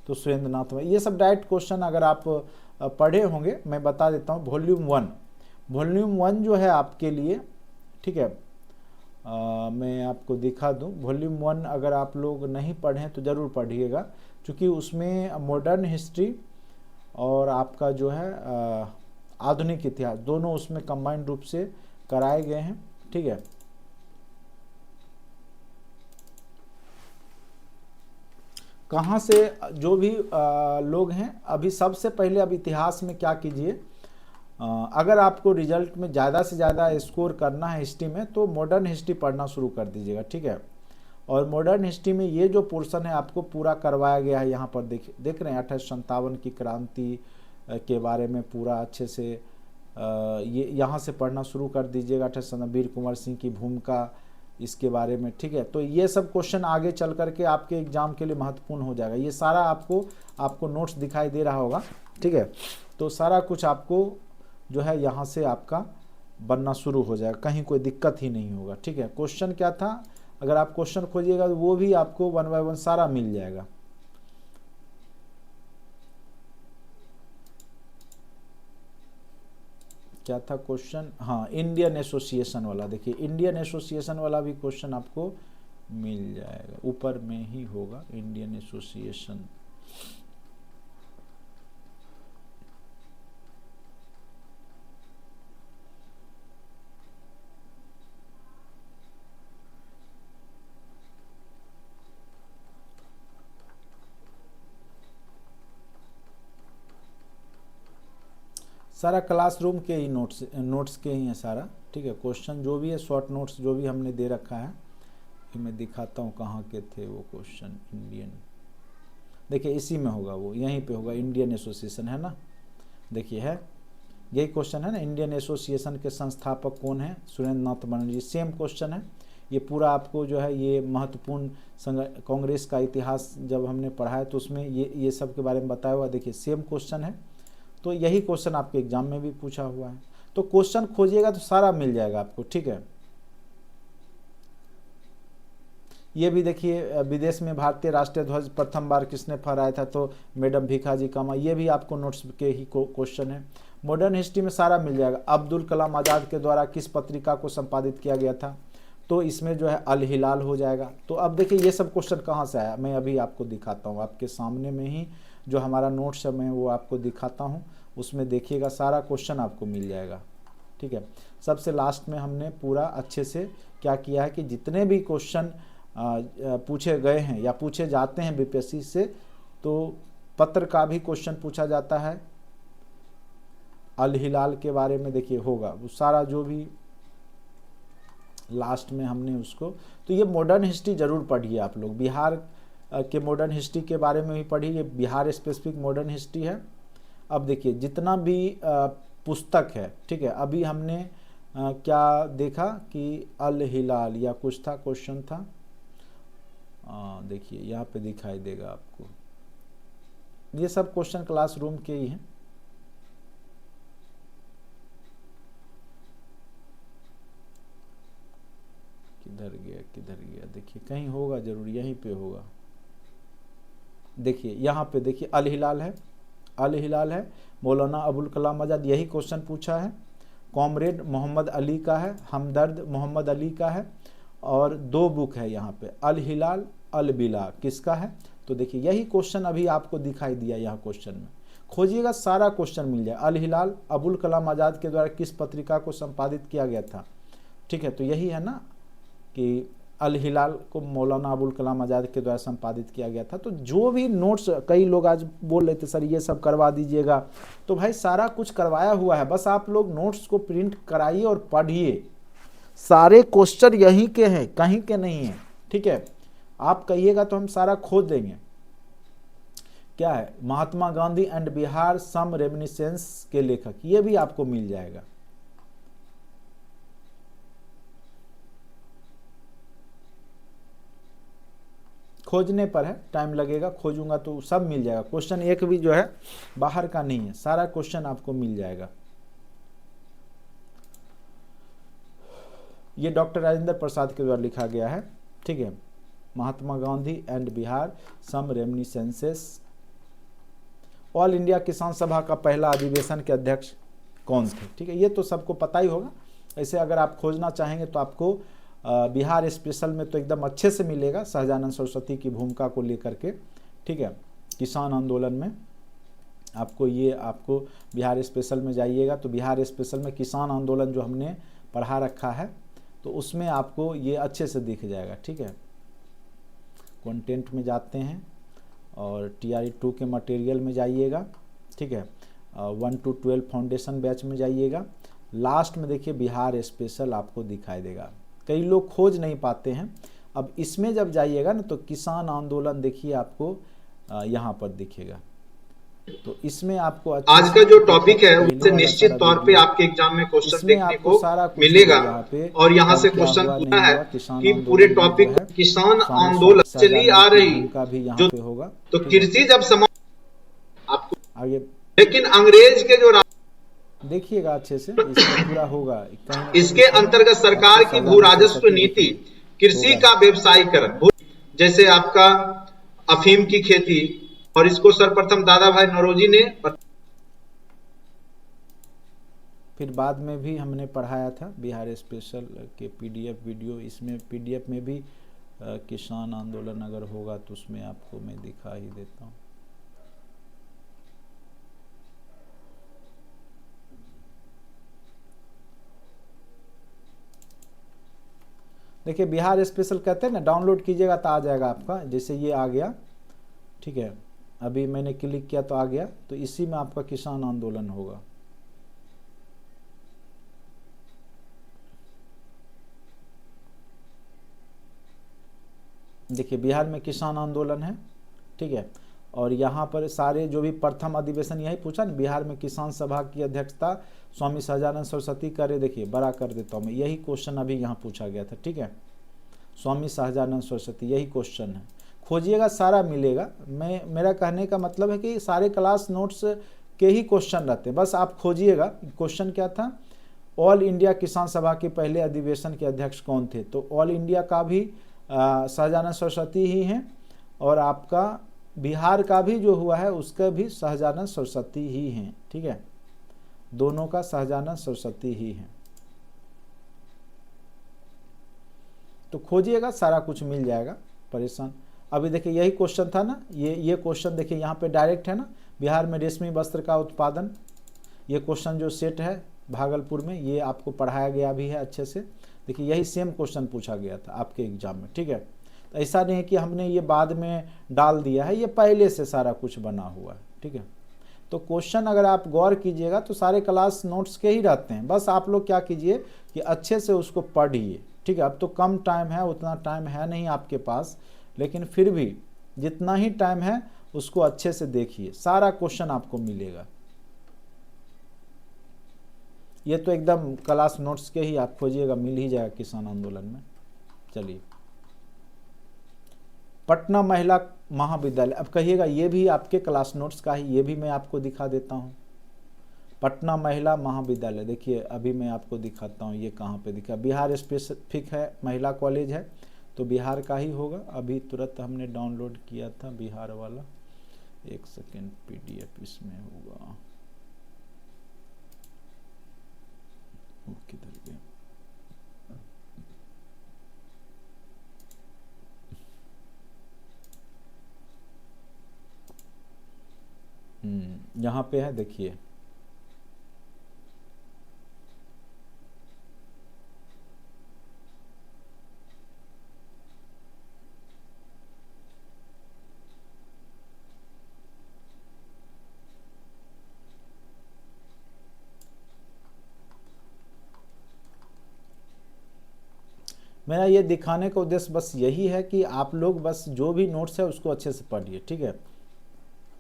तो सुरेंद्र नाथ में। ये सब डायरेक्ट क्वेश्चन अगर आप पढ़े होंगे, मैं बता देता हूँ। वॉल्यूम 1 जो है आपके लिए, ठीक है, मैं आपको दिखा दूं। वॉल्यूम 1 अगर आप लोग नहीं पढ़ें तो ज़रूर पढ़िएगा, क्योंकि उसमें मॉडर्न हिस्ट्री और आपका जो है आधुनिक इतिहास दोनों उसमें कंबाइंड रूप से कराए गए हैं। ठीक है, कहाँ से जो भी लोग हैं, अभी सबसे पहले अब इतिहास में क्या कीजिए, अगर आपको रिजल्ट में ज़्यादा से ज़्यादा स्कोर करना है हिस्ट्री में तो मॉडर्न हिस्ट्री पढ़ना शुरू कर दीजिएगा। ठीक है, और मॉडर्न हिस्ट्री में ये जो पोर्शन है आपको पूरा करवाया गया है। यहाँ पर देख रहे हैं 1857 की क्रांति के बारे में पूरा अच्छे से ये यहाँ से पढ़ना शुरू कर दीजिएगा। 1857 वीर कुंवर सिंह की भूमिका, इसके बारे में। ठीक है, तो ये सब क्वेश्चन आगे चल करके आपके एग्जाम के लिए महत्वपूर्ण हो जाएगा। ये सारा आपको नोट्स दिखाई दे रहा होगा। ठीक है, तो सारा कुछ आपको जो है यहाँ से आपका बनना शुरू हो जाएगा, कहीं कोई दिक्कत ही नहीं होगा। ठीक है, क्वेश्चन क्या था, अगर आप क्वेश्चन खोजिएगा तो वो भी आपको 1 बाय 1 सारा मिल जाएगा। क्या था क्वेश्चन? हाँ, इंडियन एसोसिएशन वाला। देखिए इंडियन एसोसिएशन वाला भी क्वेश्चन आपको मिल जाएगा, ऊपर में ही होगा इंडियन एसोसिएशन। सारा क्लासरूम के ही नोट्स के ही है सारा। ठीक है, क्वेश्चन जो भी है, शॉर्ट नोट्स जो भी हमने दे रखा है, फिर मैं दिखाता हूँ कहाँ के थे वो क्वेश्चन। इंडियन, देखिए इसी में होगा, वो यहीं पे होगा। इंडियन एसोसिएशन है ना, देखिए है यही क्वेश्चन है ना। इंडियन एसोसिएशन के संस्थापक कौन है? सुरेंद्र नाथ बनर्जी। सेम क्वेश्चन है ये पूरा। आपको जो है ये महत्वपूर्ण कांग्रेस का इतिहास जब हमने पढ़ा है तो उसमें ये सब के बारे में बताया हुआ। देखिए सेम क्वेश्चन है, तो यही क्वेश्चन आपके एग्जाम में भी पूछा हुआ है। तो क्वेश्चन खोजिएगा तो सारा मिल जाएगा आपको। ठीक है, ये भी देखिए, विदेश में भारतीय राष्ट्रीय ध्वज प्रथम बार किसने फहराया था? तो मैडम भीखाजी कामा। ये भी आपको नोट्स के ही क्वेश्चन है। मॉडर्न हिस्ट्री में सारा मिल जाएगा। अब्दुल कलाम आज़ाद के द्वारा किस पत्रिका को संपादित किया गया था? तो इसमें जो है अल हिलाल हो जाएगा। तो अब देखिए ये सब क्वेश्चन कहाँ से आया, मैं अभी आपको दिखाता हूँ। आपके सामने में ही जो हमारा नोट्स है मैं वो आपको दिखाता हूँ, उसमें देखिएगा सारा क्वेश्चन आपको मिल जाएगा। ठीक है, सबसे लास्ट में हमने पूरा अच्छे से क्या किया है कि जितने भी क्वेश्चन पूछे गए हैं या पूछे जाते हैं बीपीएससी से, तो पत्र का भी क्वेश्चन पूछा जाता है। अल हिलाल के बारे में देखिए होगा वो सारा, जो भी लास्ट में हमने उसको। तो ये मॉडर्न हिस्ट्री जरूर पढ़िए आप लोग। बिहार के मॉडर्न हिस्ट्री के बारे में भी पढ़िए, बिहार स्पेसिफिक मॉडर्न हिस्ट्री है। अब देखिए जितना भी पुस्तक है, ठीक है, अभी हमने क्या देखा कि अल हिलाल या कुछ था, क्वेश्चन था, देखिए यहाँ पे दिखाई देगा आपको, ये सब क्वेश्चन क्लासरूम के ही हैं। किधर गया, देखिए कहीं होगा जरूर, यहीं पे होगा। देखिए यहाँ पे देखिए अल हिलाल है, मौलाना अबुल कलाम आज़ाद, यही क्वेश्चन पूछा है। कॉमरेड मोहम्मद अली का है, हमदर्द मोहम्मद अली का है, और 2 बुक है यहाँ पे, अल हिलाल अल बिला, किसका है? तो देखिए यही क्वेश्चन अभी आपको दिखाई दिया यहाँ क्वेश्चन में, खोजिएगा सारा क्वेश्चन मिल जाए। अल हिलाल अबुल कलाम आज़ाद के द्वारा किस पत्रिका को संपादित किया गया था, ठीक है, तो यही है ना कि अल हिलाल को मौलाना अबुल कलाम आज़ाद के द्वारा संपादित किया गया था। तो जो भी नोट्स, कई लोग आज बोल रहे थे सर ये सब करवा दीजिएगा, तो भाई सारा कुछ करवाया हुआ है, बस आप लोग नोट्स को प्रिंट कराइए और पढ़िए। सारे क्वेश्चन यहीं के हैं, कहीं के नहीं हैं, ठीक है। आप कहिएगा तो हम सारा खोज देंगे। क्या है? Mahatma Gandhi and Bihar some reminiscence के लेखक, ये भी आपको मिल जाएगा। खोजने पर है, टाइम लगेगा, खोजूंगा तो सब मिल जाएगा। क्वेश्चन एक भी जो है बाहर का नहीं है, सारा क्वेश्चन आपको मिल जाएगा। ये डॉक्टर राजेंद्र प्रसाद के द्वारा लिखा गया है, ठीक है। Mahatma Gandhi and Bihar some reminiscences. All India Kisan Sabha का पहला अधिवेशन के अध्यक्ष कौन थे, ठीक है, ये तो सबको पता ही होगा। ऐसे अगर आप खोजना चाहेंगे तो आपको बिहार स्पेशल में तो एकदम अच्छे से मिलेगा, सहजानंद सरस्वती की भूमिका को लेकर के, ठीक है। किसान आंदोलन में आपको बिहार स्पेशल में जाइएगा तो बिहार स्पेशल में किसान आंदोलन जो हमने पढ़ा रखा है तो उसमें आपको ये अच्छे से दिख जाएगा, ठीक है। कंटेंट में जाते हैं और TRE 2 के मटेरियल में जाइएगा, ठीक है। 1 to 12 फाउंडेशन बैच में जाइएगा, लास्ट में देखिए बिहार स्पेशल आपको दिखाई देगा। कई लोग खोज नहीं पाते हैं। अब इसमें जब जाइएगा ना तो किसान आंदोलन देखिए आपको यहाँ पर दिखेगा, तो इसमें आपको आज का जो टॉपिक है उससे निश्चित तौर पे आपके एग्जाम में क्वेश्चन देखने को मिलेगा। और यहाँ से क्वेश्चन पूछा है कि पूरे टॉपिक किसान आंदोलन चली आ रही जो होगा, तो कृषि जब आपको आगे, लेकिन अंग्रेज के जो देखिएगा अच्छे से, इसमें पूरा होगा। इसके अंतर्गत सरकार की भू राजस्व नीति कृषि का व्यवसायीकरण, जैसे आपका अफीम की खेती, और इसको सर्वप्रथम दादा भाई नौरोजी ने, फिर बाद में भी हमने पढ़ाया था बिहार स्पेशल के PDF वीडियो। इसमें PDF में भी किसान आंदोलन अगर होगा तो उसमें आपको मैं दिखा ही देता हूँ। देखिए बिहार स्पेशल कहते हैं ना, डाउनलोड कीजिएगा तो आ जाएगा आपका, जैसे ये आ गया, ठीक है। अभी मैंने क्लिक किया तो आ गया, तो इसी में आपका किसान आंदोलन होगा। देखिए बिहार में किसान आंदोलन है, ठीक है। और यहाँ पर सारे जो भी प्रथम अधिवेशन यही पूछा ना, बिहार में किसान सभा की अध्यक्षता स्वामी सहजानंद सरस्वती करे। देखिए बड़ा कर देता हूँ मैं, यही क्वेश्चन अभी यहाँ पूछा गया था, ठीक है। स्वामी सहजानंद सरस्वती, यही क्वेश्चन है, खोजिएगा सारा मिलेगा। मेरा कहने का मतलब है कि सारे क्लास नोट्स के ही क्वेश्चन रहते हैं, बस आप खोजिएगा। क्वेश्चन क्या था? ऑल इंडिया किसान सभा के पहले अधिवेशन के अध्यक्ष कौन थे? तो ऑल इंडिया का भी सहजानंद सरस्वती ही हैं, और आपका बिहार का भी जो हुआ है उसका भी सहजानंद सरस्वती ही हैं, ठीक है। दोनों का सहजानंद सरस्वती ही है। तो खोजिएगा सारा कुछ मिल जाएगा, परेशान। अभी देखिए यही क्वेश्चन था ना, ये क्वेश्चन देखिए यहाँ पे डायरेक्ट है ना, बिहार में रेशमी वस्त्र का उत्पादन। ये क्वेश्चन जो सेट है भागलपुर में, ये आपको पढ़ाया गया भी है अच्छे से। देखिए यही सेम क्वेश्चन पूछा गया था आपके एग्जाम में, ठीक है। तो ऐसा नहीं है कि हमने ये बाद में डाल दिया है, ये पहले से सारा कुछ बना हुआ है, ठीक है। तो क्वेश्चन अगर आप गौर कीजिएगा तो सारे क्लास नोट्स के ही रहते हैं, बस आप लोग क्या कीजिए कि अच्छे से उसको पढ़िए, ठीक है। अब तो कम टाइम है, उतना टाइम है नहीं आपके पास, लेकिन फिर भी जितना ही टाइम है उसको अच्छे से देखिए, सारा क्वेश्चन आपको मिलेगा, ये तो एकदम क्लास नोट्स के ही आप खोजिएगा, मिल ही जाएगा किसान आंदोलन में। चलिए, पटना महिला महाविद्यालय, अब कहिएगा ये भी आपके क्लास नोट्स का ही, ये भी मैं आपको दिखा देता हूँ। पटना महिला महाविद्यालय, देखिए अभी मैं आपको दिखाता हूँ ये कहाँ पे दिखा, बिहार स्पेसिफिक है, महिला कॉलेज है तो बिहार का ही होगा। अभी तुरंत हमने डाउनलोड किया था बिहार वाला, एक सेकेंड, PDF इसमें होगा, वो किधर गया, यहाँ पे है, देखिए मेरा ये दिखाने का उद्देश्य बस यही है कि आप लोग बस जो भी नोट्स है उसको अच्छे से पढ़िए, ठीक है।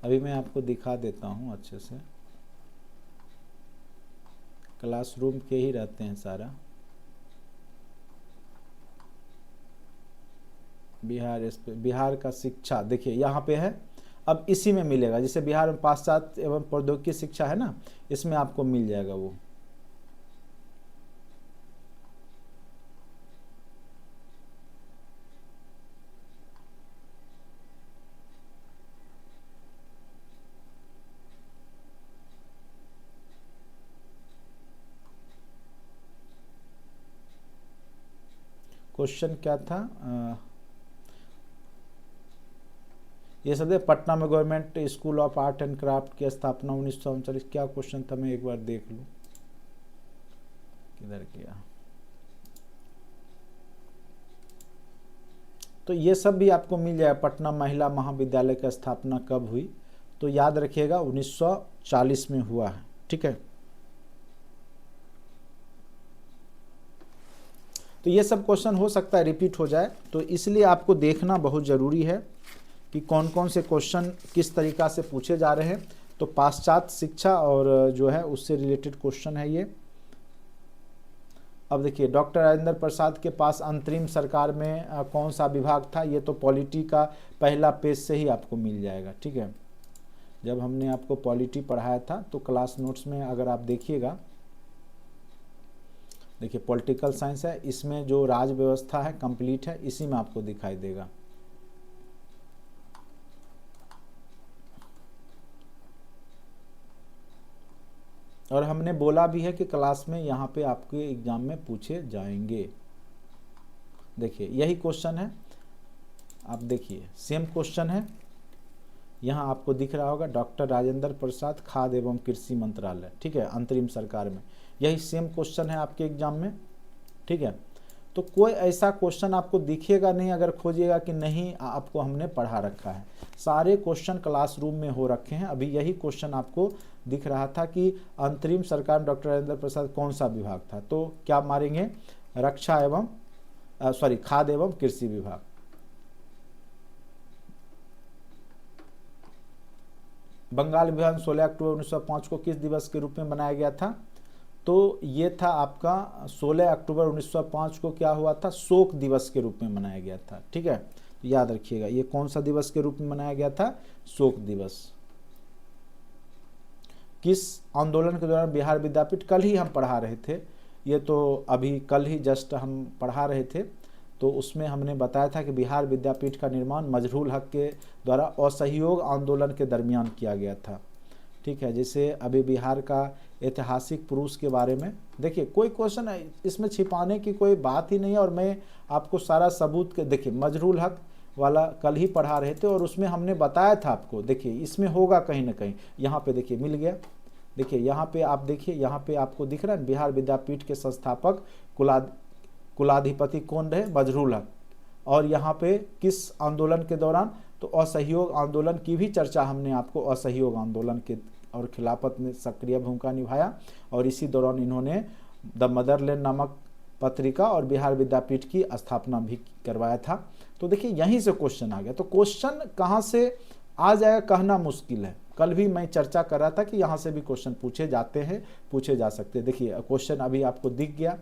अभी मैं आपको दिखा देता हूँ अच्छे से, क्लासरूम के ही रहते हैं सारा। बिहार का शिक्षा देखिए यहाँ पे है, अब इसी में मिलेगा, जैसे बिहार में पाश्चात्य एवं प्रौद्योगिकी शिक्षा है ना, इसमें आपको मिल जाएगा वो। क्वेश्चन क्या था, ये सब पटना में government school of art and craft की स्थापना 1939, क्या क्वेश्चन था, मैं एक बार देख लूं किधर गया। तो ये सब भी आपको मिल जाएगा, पटना महिला महाविद्यालय की स्थापना कब हुई, तो याद रखिएगा 1940 में हुआ है, ठीक है। तो ये सब क्वेश्चन हो सकता है रिपीट हो जाए, तो इसलिए आपको देखना बहुत ज़रूरी है कि कौन कौन से क्वेश्चन किस तरीक़ा से पूछे जा रहे हैं। तो पाश्चात्य शिक्षा और जो है उससे रिलेटेड क्वेश्चन है ये। अब देखिए, डॉक्टर राजेंद्र प्रसाद के पास अंतरिम सरकार में कौन सा विभाग था, ये तो पॉलिटी का पहला पेज से ही आपको मिल जाएगा, ठीक है। जब हमने आपको पॉलिटी पढ़ाया था तो क्लास नोट्स में अगर आप देखिएगा, देखिए पॉलिटिकल साइंस है, इसमें जो राज व्यवस्था है कंप्लीट है, इसी में आपको दिखाई देगा। और हमने बोला भी है कि क्लास में यहाँ पे आपके एग्जाम में पूछे जाएंगे। देखिए यही क्वेश्चन है, आप देखिए सेम क्वेश्चन है, यहाँ आपको दिख रहा होगा डॉक्टर राजेंद्र प्रसाद खाद्य एवं कृषि मंत्रालय, ठीक है, अंतरिम सरकार में, यही सेम क्वेश्चन है आपके एग्जाम में, ठीक है। तो कोई ऐसा क्वेश्चन आपको दिखेगा नहीं अगर खोजिएगा कि नहीं आपको हमने पढ़ा रखा है, सारे क्वेश्चन क्लासरूम में हो रखे हैं। अभी यही क्वेश्चन आपको दिख रहा था कि अंतरिम सरकार में डॉक्टर राजेंद्र प्रसाद कौन सा विभाग था, तो क्या मारेंगे, रक्षा एवं खाद्य एवं कृषि विभाग। बंगाल विभाजन 16 अक्टूबर 1905 को किस दिवस के रूप में मनाया गया था, तो ये था आपका 16 अक्टूबर 1905 को क्या हुआ था, शोक दिवस के रूप में मनाया गया था, ठीक है। तो याद रखिएगा ये कौन सा दिवस के रूप में मनाया गया था, शोक दिवस। किस आंदोलन के दौरान बिहार विद्यापीठ, कल ही हम पढ़ा रहे थे, ये तो अभी कल ही जस्ट हम पढ़ा रहे थे, तो उसमें हमने बताया था कि बिहार विद्यापीठ का निर्माण मजरूल हक के द्वारा असहयोग आंदोलन के दरमियान किया गया था, ठीक है। जैसे अभी बिहार का ऐतिहासिक पुरुष के बारे में देखिए, कोई क्वेश्चन इसमें छिपाने की कोई बात ही नहीं है, और मैं आपको सारा सबूत के, देखिए मजरूल हक वाला कल ही पढ़ा रहे थे और उसमें हमने बताया था आपको, देखिए इसमें होगा कहीं ना कहीं, यहाँ पे देखिए मिल गया। देखिए यहाँ पे आप देखिए, यहाँ पे आपको दिख रहा है बिहार विद्यापीठ के संस्थापक कुलाधिपति कौन रहे, मजरूल हक। और यहाँ पे किस आंदोलन के दौरान, तो असहयोग आंदोलन की भी चर्चा हमने आपको, असहयोग आंदोलन के और खिलाफत में सक्रिय भूमिका निभाया, और इसी दौरान इन्होंने द मदरलैंड नामक पत्रिका और बिहार विद्यापीठ की स्थापना भी करवाया था। तो देखिए यहीं से क्वेश्चन आ गया, तो क्वेश्चन कहाँ से आ जाएगा कहना मुश्किल है, कल भी मैं चर्चा कर रहा था कि यहाँ से भी क्वेश्चन पूछे जाते हैं, पूछे जा सकते हैं। देखिए क्वेश्चन अभी आपको दिख गया।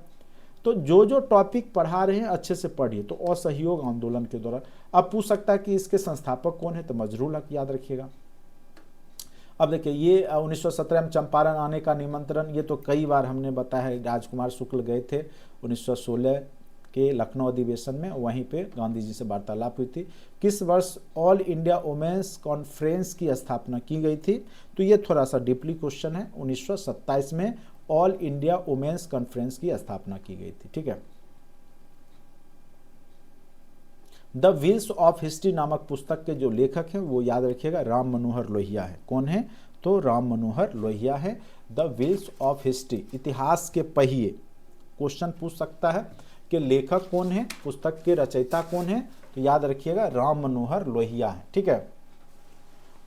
तो जो जो टॉपिक पढ़ा रहे हैं अच्छे से पढ़िए। तो असहयोग आंदोलन के दौरान अब पूछ सकता है कि इसके संस्थापक कौन है, तो मजरूल हक याद रखिएगा। अब देखिए ये 1917 में चंपारण आने का निमंत्रण, ये तो कई बार हमने बताया है, राजकुमार शुक्ल गए थे 1916 के लखनऊ अधिवेशन में, वहीं पे गांधी जी से वार्तालाप हुई थी। किस वर्ष ऑल इंडिया वुमेन्स कॉन्फ्रेंस की स्थापना की गई थी, तो ये थोड़ा सा डीपली क्वेश्चन है। 1927 में ऑल इंडिया वुमेन्स कॉन्फ्रेंस की स्थापना की गई थी। ठीक है। द व्हील्स ऑफ हिस्ट्री नामक पुस्तक के जो लेखक हैं वो याद रखिएगा राम मनोहर लोहिया है। कौन है, तो राम मनोहर लोहिया है। द व्हील्स ऑफ हिस्ट्री, इतिहास के पहिए, क्वेश्चन पूछ सकता है कि लेखक कौन है, पुस्तक के रचयिता कौन है, तो याद रखिएगा राम मनोहर लोहिया है। ठीक है।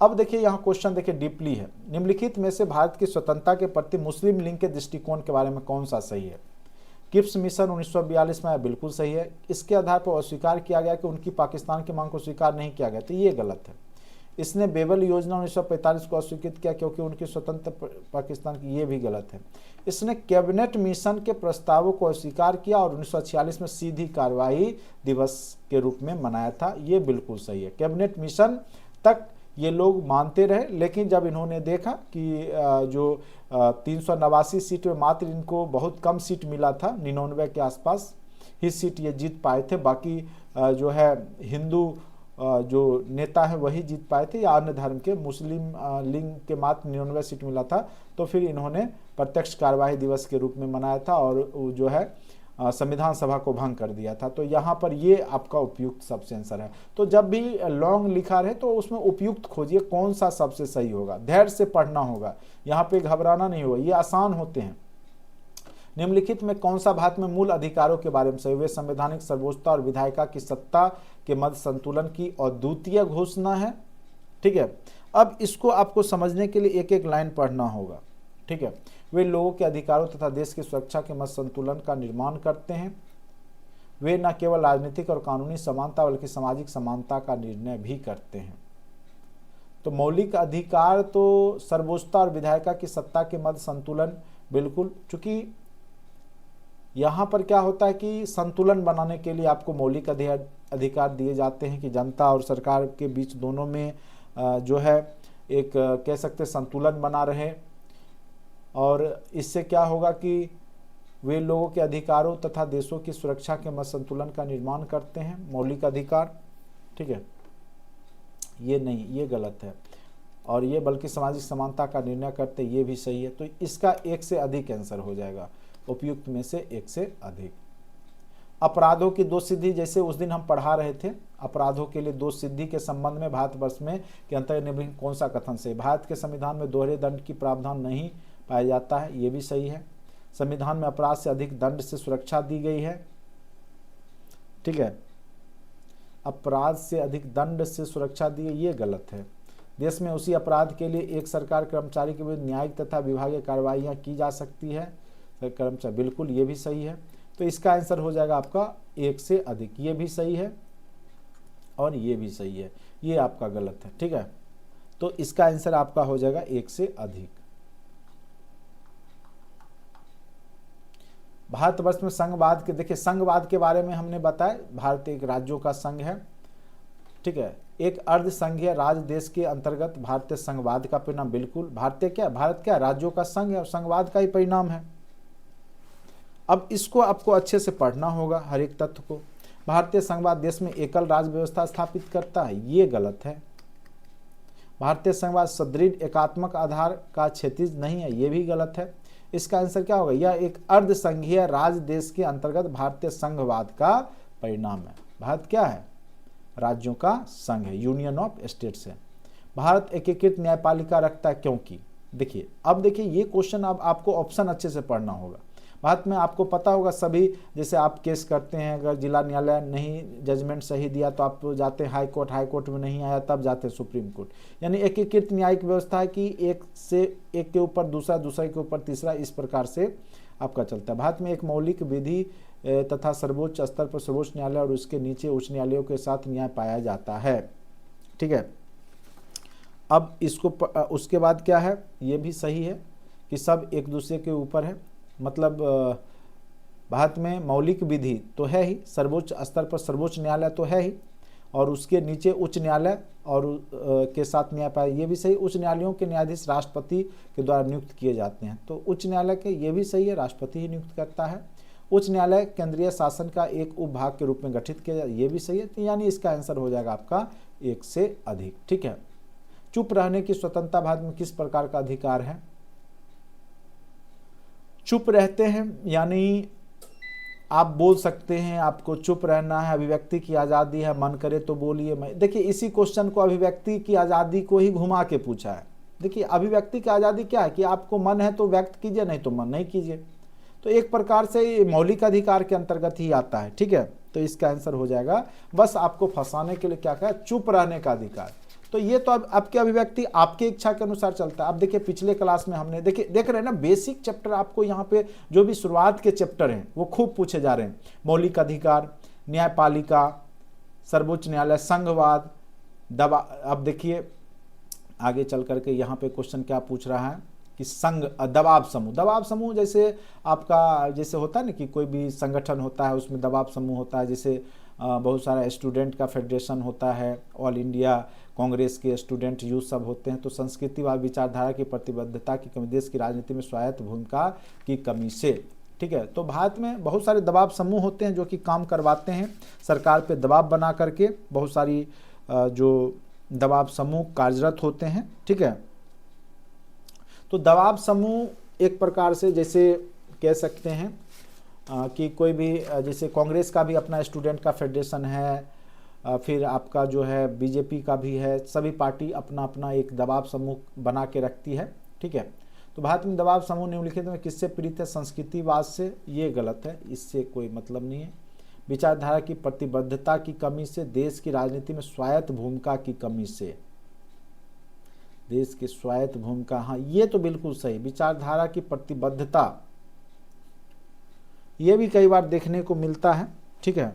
अब देखिए यहाँ क्वेश्चन देखिए डीपली है। निम्नलिखित में से भारत की स्वतंत्रता के प्रति मुस्लिम लीग के दृष्टिकोण के बारे में कौन सा सही है। किप्स मिशन 1942 में आया, बिल्कुल सही है। इसके आधार पर अस्वीकार किया गया कि उनकी पाकिस्तान की मांग को स्वीकार नहीं किया गया, तो ये गलत है। इसने बेबल योजना 1945 को अस्वीकृत किया क्योंकि उनकी स्वतंत्र पाकिस्तान की, ये भी गलत है। इसने कैबिनेट मिशन के प्रस्तावों को अस्वीकार किया और 1946 में सीधी कार्रवाई दिवस के रूप में मनाया था, ये बिल्कुल सही है। कैबिनेट मिशन तक ये लोग मानते रहे, लेकिन जब इन्होंने देखा कि जो 389 सीट में मात्र इनको बहुत कम सीट मिला था, 99 के आसपास ही सीट ये जीत पाए थे, बाकी जो है हिंदू जो नेता है वही जीत पाए थे, या अन्य धर्म के मुस्लिम लीग के मात्र 99 सीट मिला था, तो फिर इन्होंने प्रत्यक्ष कार्यवाही दिवस के रूप में मनाया था और जो है संविधान सभा को भंग कर दिया था। तो यहाँ पर ये आपका उपयुक्त सबसे आंसर है। तो जब भी लॉन्ग लिखा रहे तो उसमें उपयुक्त खोजिए, कौन सा सबसे सही होगा। धैर्य से पढ़ना होगा, यहाँ पे घबराना नहीं होगा, ये आसान होते हैं। निम्नलिखित में कौन सा भारत में मूल अधिकारों के बारे में सही, वे संवैधानिक सर्वोच्चता और विधायिका की सत्ता के मध्य संतुलन की अद्वितीय घोषणा है। ठीक है। अब इसको आपको समझने के लिए एक एक लाइन पढ़ना होगा। ठीक है। वे लोगों के अधिकारों तथा देश की सुरक्षा के मध्य संतुलन का निर्माण करते हैं। वे न केवल राजनीतिक और कानूनी समानता बल्कि सामाजिक समानता का निर्णय भी करते हैं। तो मौलिक अधिकार तो सर्वोच्चता और विधायिका की सत्ता के मध्य संतुलन, बिल्कुल, चूंकि यहाँ पर क्या होता है कि संतुलन बनाने के लिए आपको मौलिक अधिकार दिए जाते हैं कि जनता और सरकार के बीच दोनों में जो है एक कह सकते संतुलन बना रहे, और इससे क्या होगा कि वे लोगों के अधिकारों तथा देशों की सुरक्षा के मध्य संतुलन का निर्माण करते हैं, मौलिक अधिकार। ठीक है। ये नहीं, ये गलत है। और ये बल्कि सामाजिक समानता का निर्णय करते, ये भी सही है। तो इसका एक से अधिक आंसर हो जाएगा, उपयुक्त में से एक से अधिक। अपराधों की दो सिद्धि, जैसे उस दिन हम पढ़ा रहे थे, अपराधों के लिए दो सिद्धि के संबंध में भारतवर्ष में के अंतर्गत निम्नलिखित कौन सा कथन से, भारत के संविधान में दोहरे दंड की प्रावधान नहीं पाया जाता है, ये भी सही है। संविधान में अपराध से अधिक दंड से सुरक्षा दी गई है। ठीक है। अपराध से अधिक दंड से सुरक्षा दी है, ये गलत है। देश में उसी अपराध के लिए एक सरकार कर्मचारी के विरुद्ध न्यायिक तथा विभागीय कार्रवाइयाँ की जा सकती है, कर्मचारी, बिल्कुल ये भी सही है। तो इसका आंसर हो जाएगा आपका एक से अधिक, ये भी सही है और ये भी सही है, ये आपका गलत है। ठीक है। तो इसका आंसर आपका हो जाएगा एक से अधिक। भारतवर्ष में संघवाद के, देखिए संघवाद के बारे में हमने बताया, भारत एक राज्यों का संघ है। ठीक है। एक अर्ध संघीय राज्य देश के अंतर्गत भारतीय संघवाद का परिणाम, बिल्कुल भारतीय क्या, भारत क्या राज्यों का संघ है और संघवाद का ही परिणाम है। अब इसको आपको अच्छे से पढ़ना होगा, हर एक तत्व को। भारतीय संघवाद देश में एकल राज्य व्यवस्था स्थापित करता है, ये गलत है। भारतीय संघवाद सुदृढ़ एकात्मक आधार का क्षैतिज नहीं है, ये भी गलत है। इसका आंसर क्या होगा, यह एक अर्ध संघीय राज्य देश के अंतर्गत भारतीय संघवाद का परिणाम है। भारत क्या है, राज्यों का संघ है, यूनियन ऑफ स्टेट्स है। भारत एकीकृत न्यायपालिका रखता है क्योंकि, देखिए अब देखिए ये क्वेश्चन, अब आपको ऑप्शन अच्छे से पढ़ना होगा। भारत में आपको पता होगा सभी, जैसे आप केस करते हैं, अगर जिला न्यायालय नहीं जजमेंट सही दिया तो आप जाते हैं हाई कोर्ट, हाई कोर्ट में नहीं आया तब जाते हैं सुप्रीम कोर्ट। यानी एकीकृत न्यायिक व्यवस्था है कि एक से एक के ऊपर दूसरा, दूसरे के ऊपर तीसरा, इस प्रकार से आपका चलता है। भारत में एक मौलिक विधि तथा सर्वोच्च स्तर पर सर्वोच्च न्यायालय और उसके नीचे उच्च न्यायालयों के साथ न्याय पाया जाता है। ठीक है। अब इसको उसके बाद क्या है, ये भी सही है कि सब एक दूसरे के ऊपर है, मतलब भारत में मौलिक विधि तो है ही, सर्वोच्च स्तर पर सर्वोच्च न्यायालय तो है ही, और उसके नीचे उच्च न्यायालय और के साथ न्यायपालिका, ये भी सही। उच्च न्यायालयों के न्यायाधीश राष्ट्रपति के द्वारा नियुक्त किए जाते हैं, तो उच्च न्यायालय के ये भी सही है, राष्ट्रपति ही नियुक्त करता है। उच्च न्यायालय केंद्रीय शासन का एक उपभाग के रूप में गठित किया जाए, ये भी सही है। तो यानी इसका आंसर हो जाएगा आपका 1 से अधिक, ठीक है। चुप रहने की स्वतंत्रता भारत में किस प्रकार का अधिकार है? चुप रहते हैं यानी आप बोल सकते हैं, आपको चुप रहना है, अभिव्यक्ति की आज़ादी है, मन करे तो बोलिए। मैं देखिए इसी क्वेश्चन को अभिव्यक्ति की आज़ादी को ही घुमा के पूछा है। देखिए अभिव्यक्ति की आज़ादी क्या है कि आपको मन है तो व्यक्त कीजिए, नहीं तो मन नहीं कीजिए। तो एक प्रकार से ये मौलिक अधिकार के अंतर्गत ही आता है, ठीक है। तो इसका आंसर हो जाएगा, बस आपको फंसाने के लिए क्या कहा, चुप रहने का अधिकार। तो ये तो अब आपकी अभिव्यक्ति आपकी इच्छा के अनुसार चलता है। अब देखिए पिछले क्लास में हमने देख रहे हैं ना, बेसिक चैप्टर आपको यहाँ पे जो भी शुरुआत के चैप्टर हैं वो खूब पूछे जा रहे हैं। मौलिक अधिकार, न्यायपालिका, सर्वोच्च न्यायालय, संघवाद, दबाव। अब देखिए आगे चल करके यहाँ पे क्वेश्चन क्या पूछ रहा है कि संघ दबाव समूह। दबाव समूह जैसे आपका जैसे होता है ना कि कोई भी संगठन होता है उसमें दबाव समूह होता है, जैसे बहुत सारा स्टूडेंट का फेडरेशन होता है, ऑल इंडिया कांग्रेस के स्टूडेंट यूथ सब होते हैं। तो संस्कृति व विचारधारा की प्रतिबद्धता की कमी, देश की राजनीति में स्वायत्त भूमिका की कमी से, ठीक है। तो भारत में बहुत सारे दबाव समूह होते हैं जो कि काम करवाते हैं सरकार पे दबाव बना करके, बहुत सारी जो दबाव समूह कार्यरत होते हैं, ठीक है। तो दबाव समूह एक प्रकार से जैसे कह सकते हैं कि कोई भी जैसे कांग्रेस का भी अपना स्टूडेंट का फेडरेशन है, फिर आपका जो है बीजेपी का भी है, सभी पार्टी अपना अपना एक दबाव समूह बना के रखती है, ठीक है। तो भारत में दबाव समूह निम्नलिखित में किससे प्रेरित है? संस्कृतिवाद से। ये गलत है, इससे कोई मतलब नहीं है। विचारधारा की प्रतिबद्धता की कमी से, देश की राजनीति में स्वायत्त भूमिका की कमी से, देश की स्वायत्त भूमिका, हाँ ये तो बिल्कुल सही। विचारधारा की प्रतिबद्धता ये भी कई बार देखने को मिलता है, ठीक है।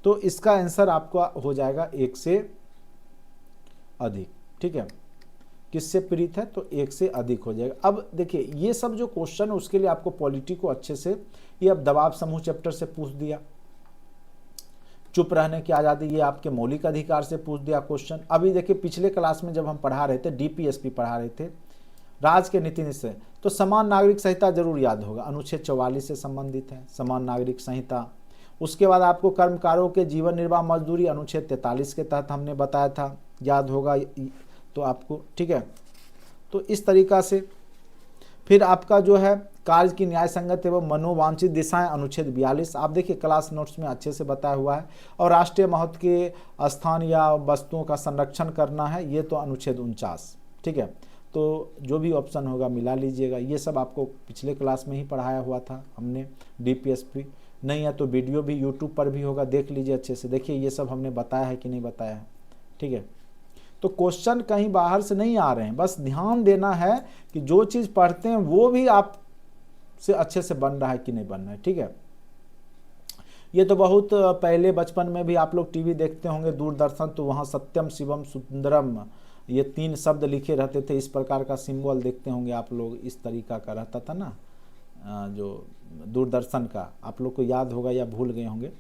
तो इसका आंसर आपका हो जाएगा 1 से अधिक, ठीक है। किससे प्रेरित है? तो 1 से अधिक हो जाएगा। अब देखिए ये सब जो क्वेश्चन है उसके लिए आपको पॉलिटी को अच्छे से, ये अब दबाव समूह चैप्टर से पूछ दिया, चुप रहने की आज़ादी ये आपके मौलिक अधिकार से पूछ दिया क्वेश्चन। अभी देखिए पिछले क्लास में जब हम पढ़ा रहे थे, डीपीएसपी पढ़ा रहे थे, राज्य के नीति से, तो समान नागरिक संहिता जरूर याद होगा, अनुच्छेद 44 से संबंधित है समान नागरिक संहिता। उसके बाद आपको कर्मकारों के जीवन निर्वाह मजदूरी अनुच्छेद 43 के तहत हमने बताया था, याद होगा तो आपको, ठीक है। तो इस तरीका से फिर आपका जो है कार्य की न्याय संगत एवं मनोवांछित दिशाएं अनुच्छेद 42, आप देखिए क्लास नोट्स में अच्छे से बताया हुआ है। और राष्ट्रीय महत्व के स्थान या वस्तुओं का संरक्षण करना है, ये तो अनुच्छेद 49, ठीक है। तो जो भी ऑप्शन होगा मिला लीजिएगा। ये सब आपको पिछले क्लास में ही पढ़ाया हुआ था हमने, डीपीएसपी। नहीं है तो वीडियो भी यूट्यूब पर भी होगा, देख लीजिए अच्छे से। देखिए ये सब हमने बताया है कि नहीं बताया है, ठीक है। तो क्वेश्चन कहीं बाहर से नहीं आ रहे हैं, बस ध्यान देना है कि जो चीज़ पढ़ते हैं वो भी आप से अच्छे से बन रहा है कि नहीं बन रहा है, ठीक है। ये तो बहुत पहले बचपन में भी आप लोग टीवी देखते होंगे, दूरदर्शन, तो वहाँ सत्यम शिवम सुंदरम ये 3 शब्द लिखे रहते थे, इस प्रकार का सिंबल देखते होंगे आप लोग, इस तरीका का रहता था ना जो दूरदर्शन का, आप लोग को याद होगा या भूल गए होंगे।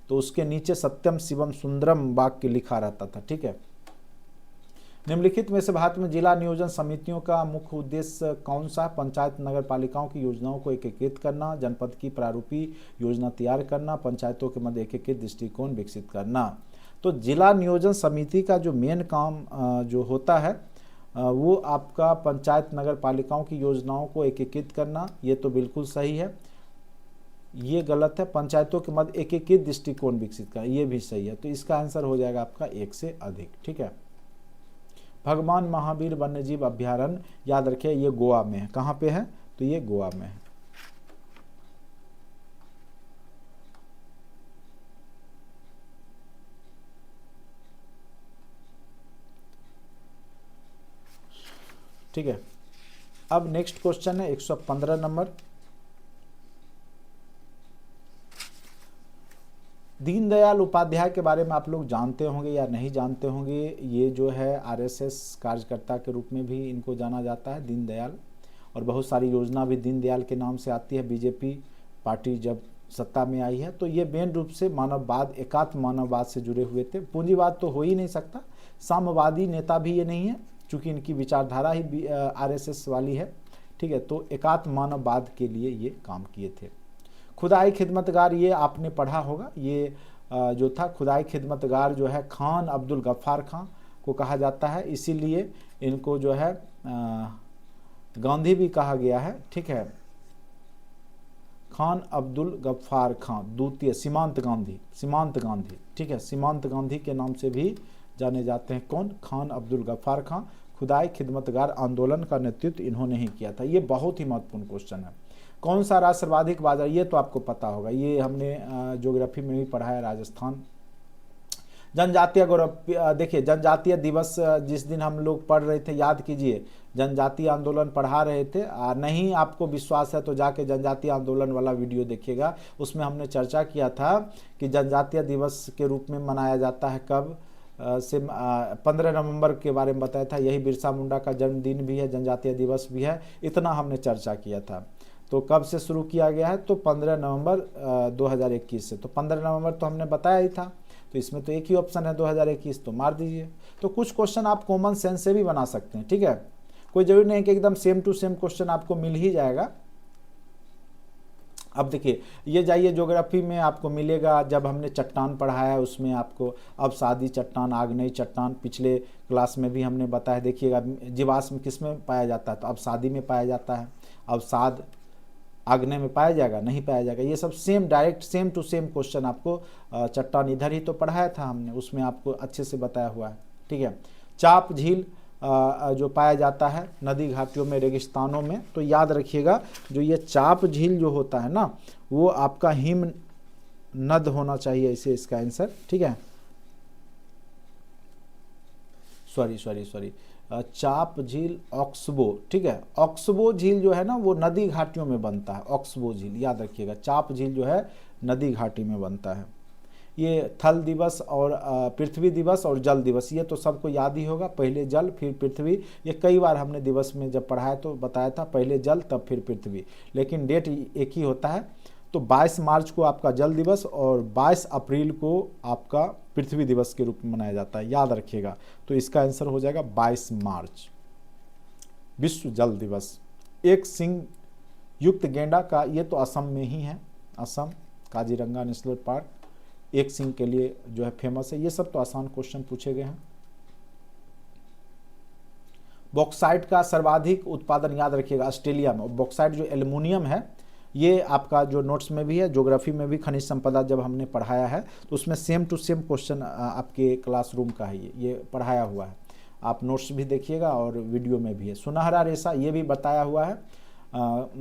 तो उसके नीचे सत्यम शिवम सुंदरम वाक्य लिखा रहता था, ठीक है। निम्नलिखित में से भारत में जिला नियोजन समितियों का मुख्य उद्देश्य कौन सा? पंचायत नगर पालिकाओं की योजनाओं को एकीकृत करना, जनपद की प्रारूपी योजना तैयार करना, पंचायतों के मध्य एकीकृत दृष्टिकोण विकसित करना। तो जिला नियोजन समिति का जो मेन काम जो होता है वो आपका पंचायत नगर पालिकाओं की योजनाओं को एकीकृत करना, ये तो बिल्कुल सही है। ये गलत है, पंचायतों के मध्य एकीकृत दृष्टिकोण विकसित करना, ये भी सही है। तो इसका आंसर हो जाएगा आपका 1 से अधिक, ठीक है। भगवान महावीर वन्यजीव अभ्यारण्य, याद रखिए ये गोवा में है। कहाँ पे है? तो ये गोवा में है। ठीक है। अब नेक्स्ट क्वेश्चन है 115 नंबर। दीनदयाल उपाध्याय के बारे में आप लोग जानते होंगे या नहीं जानते होंगे। ये जो है आरएसएस कार्यकर्ता के रूप में भी इनको जाना जाता है, दीनदयाल, और बहुत सारी योजना भी दीनदयाल के नाम से आती है। बीजेपी पार्टी जब सत्ता में आई है तो ये मेन रूप से मानववाद, एकात्म मानववाद से जुड़े हुए थे। पूंजीवाद तो हो ही नहीं सकता, साम्यवादी नेता भी ये नहीं है, चूँकि इनकी विचारधारा ही आरएसएस वाली है, ठीक है। तो एकात्म मानववाद के लिए ये काम किए थे। खुदाई खिदमतगार, ये आपने पढ़ा होगा, ये जो था खुदाई खिदमतगार जो है खान अब्दुल गफ्फार खां को कहा जाता है, इसीलिए इनको जो है गांधी भी कहा गया है, ठीक है। खान अब्दुल गफ्फार खां द्वितीय, सीमांत गांधी, ठीक है, सीमांत गांधी के नाम से भी जाने जाते हैं। कौन? खान अब्दुल गफ्फार खां। खुदाई खिदमतगार आंदोलन का नेतृत्व इन्होंने ही किया था। ये बहुत ही महत्वपूर्ण क्वेश्चन है। कौन सा राज्य सर्वाधिक बाजार, ये तो आपको पता होगा, ये हमने ज्योग्राफी में भी पढ़ा है, राजस्थान। जनजातीय गौरव, देखिए जनजातीय दिवस जिस दिन हम लोग पढ़ रहे थे, याद कीजिए, जनजातीय आंदोलन पढ़ा रहे थे। नहीं आपको विश्वास है तो जाके जनजातीय आंदोलन वाला वीडियो देखिएगा, उसमें हमने चर्चा किया था कि जनजातीय दिवस के रूप में मनाया जाता है कब से 15 नवंबर के बारे में बताया था। यही बिरसा मुंडा का जन्मदिन भी है, जनजातीय दिवस भी है, इतना हमने चर्चा किया था। तो कब से शुरू किया गया है? तो 15 नवंबर 2021 से। तो 15 नवंबर तो हमने बताया ही था, तो इसमें तो एक ही ऑप्शन है 2021, तो मार दीजिए। तो कुछ क्वेश्चन आप कॉमन सेंस से भी बना सकते हैं, ठीक है। कोई जरूरी नहीं कि एकदम सेम टू सेम क्वेश्चन आपको मिल ही जाएगा। अब देखिए, ये जाइए ज्योग्राफी में आपको मिलेगा, जब हमने चट्टान पढ़ाया है उसमें आपको अवसादी चट्टान, आग्नेय चट्टान, पिछले क्लास में भी हमने बताया। देखिएगा जीवाश्म किस में पाया जाता है? तो अवसादी में पाया जाता है। अवसाद आग्नेय में पाया जाएगा? नहीं पाया जाएगा। ये सब same, direct same to same question आपको चट्टान इधर ही तो पढ़ाया था हमने, उसमें आपको अच्छे से बताया हुआ है, ठीक है। चाप झील जो पाया जाता है नदी घाटियों में, रेगिस्तानों में, तो याद रखिएगा जो ये चाप झील जो होता है ना, वो आपका हिम नद होना चाहिए, इसे इसका आंसर, ठीक है। सॉरी चाप झील ऑक्सबो, ठीक है। ऑक्सबो झील जो है ना वो नदी घाटियों में बनता है, ऑक्सबो झील याद रखिएगा। चाप झील जो है नदी घाटी में बनता है। ये थल दिवस और पृथ्वी दिवस और जल दिवस, ये तो सबको याद ही होगा, पहले जल फिर पृथ्वी। ये कई बार हमने दिवस में जब पढ़ाया तो बताया था, पहले जल तब फिर पृथ्वी, लेकिन डेट एक ही होता है। तो 22 मार्च को आपका जल दिवस और 22 अप्रैल को आपका पृथ्वी दिवस के रूप में मनाया जाता है, याद रखिएगा। तो इसका आंसर हो जाएगा 22 मार्च, विश्व जल दिवस। एक सिंह युक्त गेंडा का, ये तो असम में ही है, असम काजीरंगा नेशनल पार्क एक सिंह के लिए जो है फेमस है। ये सब तो आसान क्वेश्चन पूछे गए हैं। बॉक्साइट का सर्वाधिक उत्पादन याद रखिएगा ऑस्ट्रेलिया में। बॉक्साइट जो एल्युमिनियम है, ये आपका जो नोट्स में भी है, ज्योग्राफी में भी खनिज संपदा जब हमने पढ़ाया है तो उसमें सेम टू सेम क्वेश्चन आपके क्लासरूम का है, ये पढ़ाया हुआ है। आप नोट्स भी देखिएगा और वीडियो में भी है। सुनहरा रेशा, ये भी बताया हुआ है।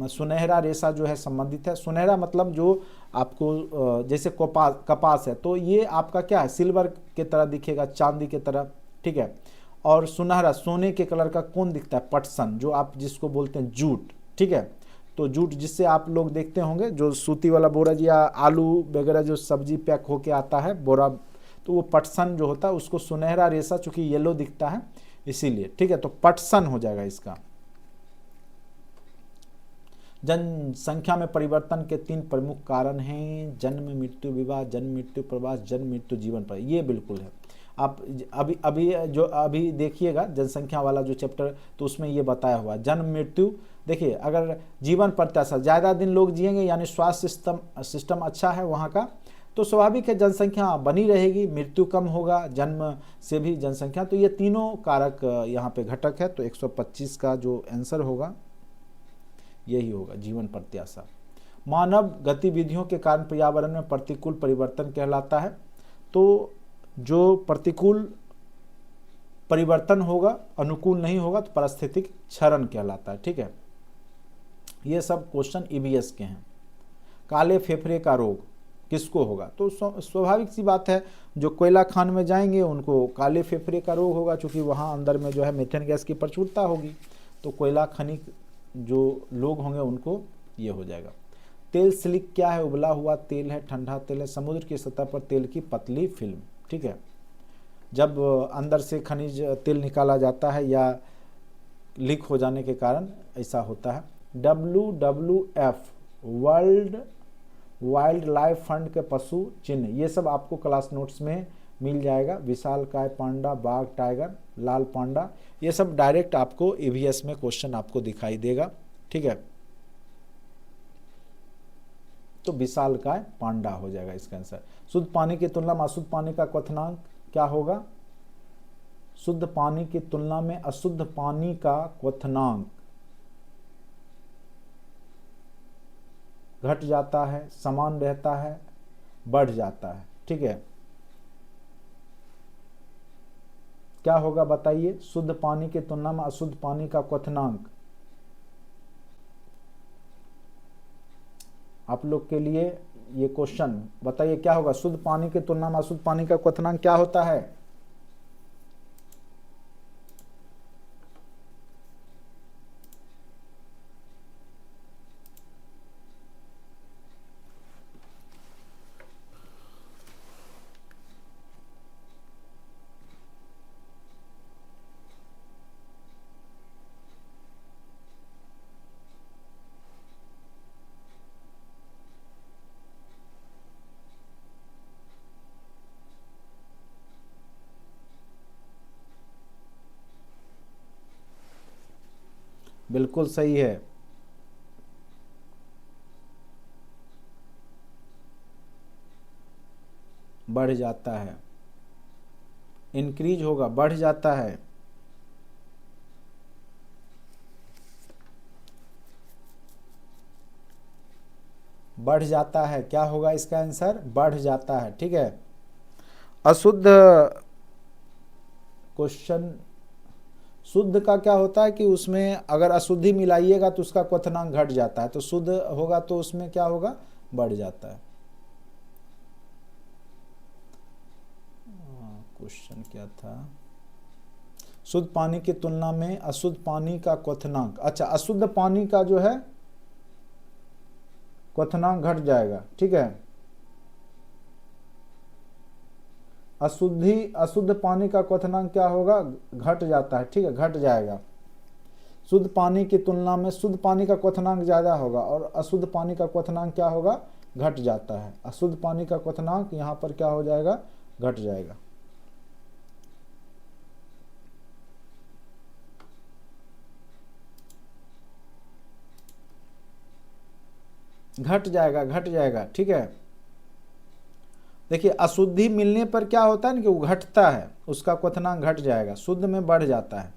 सुनहरा रेशा जो है संबंधित है। सुनहरा मतलब जो आपको जैसे कपास है, तो ये आपका क्या है, सिल्वर के तरह दिखेगा, चांदी के तरह, ठीक है। और सुनहरा सोने के कलर का कौन दिखता है? पटसन, जो आप जिसको बोलते हैं जूट, ठीक है। तो जूट जिससे आप लोग देखते होंगे, जो सूती वाला बोरा या आलू वगैरह जो सब्जी पैक होके आता है बोरा, तो वो पटसन जो होता है उसको सुनहरा रेशा, चूंकि येलो दिखता है इसीलिए, ठीक है। तो पटसन हो जाएगा इसका। जनसंख्या में परिवर्तन के 3 प्रमुख कारण हैं, जन्म, मृत्यु, विवाह, जन्म मृत्यु प्रवास, जन्म मृत्यु जीवन पर। ये बिल्कुल है। आप अभी देखिएगा जनसंख्या वाला जो चैप्टर, तो उसमें ये बताया हुआ जन्म मृत्यु। देखिए अगर जीवन प्रत्याशा, ज़्यादा दिन लोग जिएंगे यानी स्वास्थ्य सिस्टम अच्छा है वहाँ का, तो स्वाभाविक है जनसंख्या बनी रहेगी, मृत्यु कम होगा, जन्म से भी जनसंख्या। तो ये तीनों कारक यहाँ पे घटक है। तो 125 का जो आंसर होगा यही होगा, जीवन प्रत्याशा। मानव गतिविधियों के कारण पर्यावरण में प्रतिकूल परिवर्तन कहलाता है। तो जो प्रतिकूल परिवर्तन होगा, अनुकूल नहीं होगा, तो पारिस्थितिक क्षरण कहलाता है, ठीक है। ये सब क्वेश्चन ईवीएस के हैं। काले फेफड़े का रोग किसको होगा? तो स्वाभाविक सी बात है, जो कोयला खान में जाएंगे उनको काले फेफड़े का रोग होगा, क्योंकि वहाँ अंदर में जो है मीथेन गैस की प्रचुरता होगी। तो कोयला खनिक जो लोग होंगे उनको ये हो जाएगा। तेल स्लिक क्या है? उबला हुआ तेल है, ठंडा तेल है, समुद्र की सतह पर तेल की पतली फिल्म। ठीक है, जब अंदर से खनिज तेल निकाला जाता है या लीक हो जाने के कारण ऐसा होता है। WWF world wild life fund के पशु चिन्ह, ये सब आपको क्लास नोट्स में मिल जाएगा। विशालकाय पांडा, बाघ, टाइगर, लाल पांडा, ये सब डायरेक्ट आपको EVS में क्वेश्चन आपको दिखाई देगा। ठीक है, तो विशालकाय पांडा हो जाएगा इसका आंसर। शुद्ध पानी की तुलना में अशुद्ध पानी का क्वथनांक क्या होगा? शुद्ध पानी की तुलना में अशुद्ध पानी का क्वथनांक घट जाता है, समान रहता है, बढ़ जाता है। ठीक है, क्या होगा बताइए? शुद्ध पानी की तुलना में अशुद्ध पानी का क्वथनांक, आप लोग के लिए ये क्वेश्चन बताइए क्या होगा? शुद्ध पानी की तुलना में अशुद्ध पानी का क्वथनांक क्या होता है? बिल्कुल सही है। बढ़ जाता है, इंक्रीज होगा, बढ़ जाता है। बढ़ जाता है, क्या होगा इसका आंसर? बढ़ जाता है। ठीक है, अशुद्ध क्वेश्चन, शुद्ध का क्या होता है कि उसमें अगर अशुद्धि मिलाइएगा तो उसका क्वथनांक घट जाता है, तो शुद्ध होगा तो उसमें क्या होगा? बढ़ जाता है। क्वेश्चन क्या था? शुद्ध पानी की तुलना में अशुद्ध पानी का क्वथनांक, अच्छा अशुद्ध पानी का जो है क्वथनांक घट जाएगा। ठीक है, अशुद्ध पानी का क्वथनांक क्या होगा? घट जाता है। ठीक है, घट जाएगा। शुद्ध पानी की तुलना में शुद्ध पानी का क्वथनांक ज्यादा होगा और अशुद्ध पानी का क्वथनांक क्या होगा? घट जाता है। अशुद्ध पानी का क्वथनांक यहां पर क्या हो जाएगा? घट जाएगा। घट जाएगा, घट जाएगा। ठीक है, देखिए अशुद्धि मिलने पर क्या होता है ना कि वो घटता है, उसका क्वथनांक घट जाएगा, शुद्ध में बढ़ जाता है।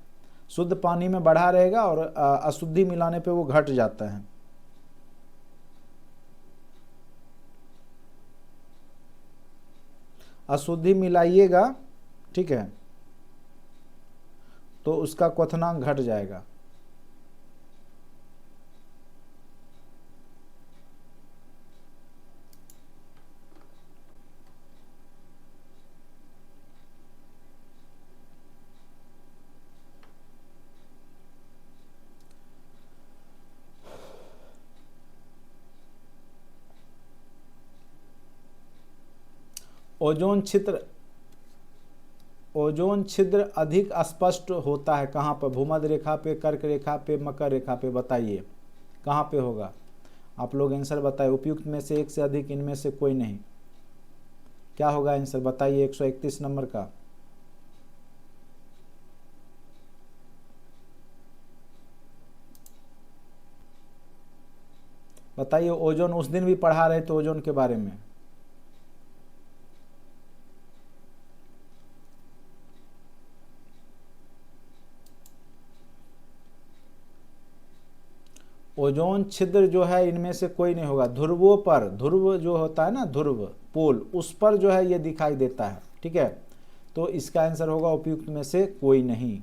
शुद्ध पानी में बढ़ा रहेगा और अशुद्धि मिलाने पे वो घट जाता है। अशुद्धि मिलाइएगा, ठीक है, तो उसका क्वथनांक घट जाएगा। ओजोन छिद्र अधिक स्पष्ट होता है कहाँ पर? भूमध्य रेखा पे, कर्क रेखा पे, मकर रेखा पे, बताइए कहाँ पे होगा? आप लोग आंसर बताइए। उपयुक्त में से एक से अधिक इनमें से कोई नहीं। क्या होगा आंसर बताइए 131 नंबर का? बताइए। ओजोन उस दिन भी पढ़ा रहे थे ओजोन के बारे में। ओजोन छिद्र जो है इनमें से कोई नहीं होगा। ध्रुवों पर, ध्रुव जो होता है ना, ध्रुव पोल, उस पर जो है ये दिखाई देता है। ठीक है, तो इसका आंसर होगा उपयुक्त में से कोई नहीं।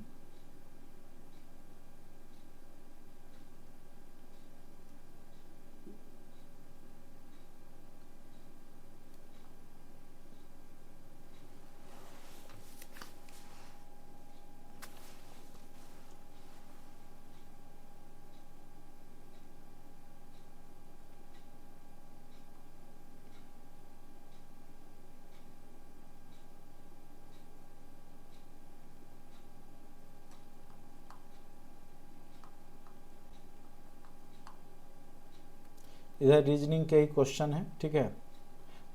इधर रीजनिंग के ही क्वेश्चन है, ठीक है।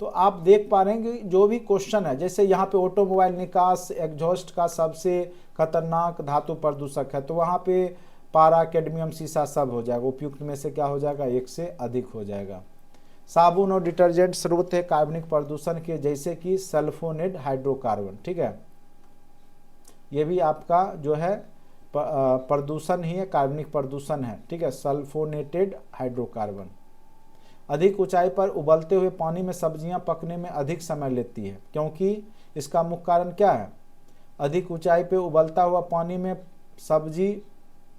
तो आप देख पा रहे हैं कि जो भी क्वेश्चन है, जैसे यहाँ पे ऑटोमोबाइल निकास एग्जॉस्ट का सबसे खतरनाक धातु प्रदूषक है, तो वहाँ पे पारा, कैडमियम, सीसा सब हो जाएगा। उपयुक्त में से क्या हो जाएगा, एक से अधिक हो जाएगा। साबुन और डिटर्जेंट स्रोत है कार्बनिक प्रदूषण के, जैसे कि सल्फोनेट हाइड्रोकार्बन, ठीक है। ये भी आपका जो है प्रदूषण ही है, कार्बनिक प्रदूषण है, ठीक है, सल्फोनेटेड हाइड्रोकार्बन। अधिक ऊंचाई पर उबलते हुए पानी में सब्जियां पकने में अधिक समय लेती है, क्योंकि इसका मुख्य कारण क्या है, अधिक ऊंचाई पे उबलता हुआ पानी में सब्जी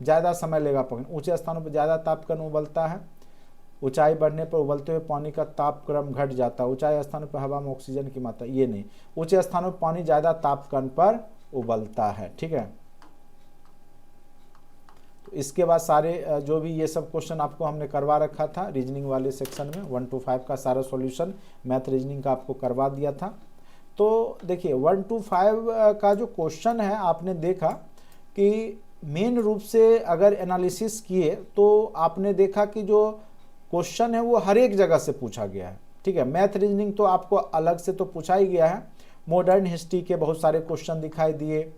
ज़्यादा समय लेगा पकने। ऊंचे स्थानों पर ज़्यादा तापक्रम उबलता है, ऊंचाई बढ़ने पर उबलते हुए पानी का तापक्रम घट जाता है। ऊंचाई स्थानों पर हवा में ऑक्सीजन की मात्रा, ये नहीं, ऊंचे स्थानों पर पानी ज़्यादा तापक्रम पर उबलता है, ठीक है। तो इसके बाद सारे जो भी ये सब क्वेश्चन आपको हमने करवा रखा था रीजनिंग वाले सेक्शन में, 1 to 5 का सारा सॉल्यूशन मैथ रीजनिंग का आपको करवा दिया था। तो देखिए 1 to 5 का जो क्वेश्चन है, आपने देखा कि मेन रूप से अगर एनालिसिस किए तो आपने देखा कि जो क्वेश्चन है वो हर एक जगह से पूछा गया है, ठीक है। मैथ रीजनिंग तो आपको अलग से तो पूछा ही गया है, मॉडर्न हिस्ट्री के बहुत सारे क्वेश्चन दिखाई दिए।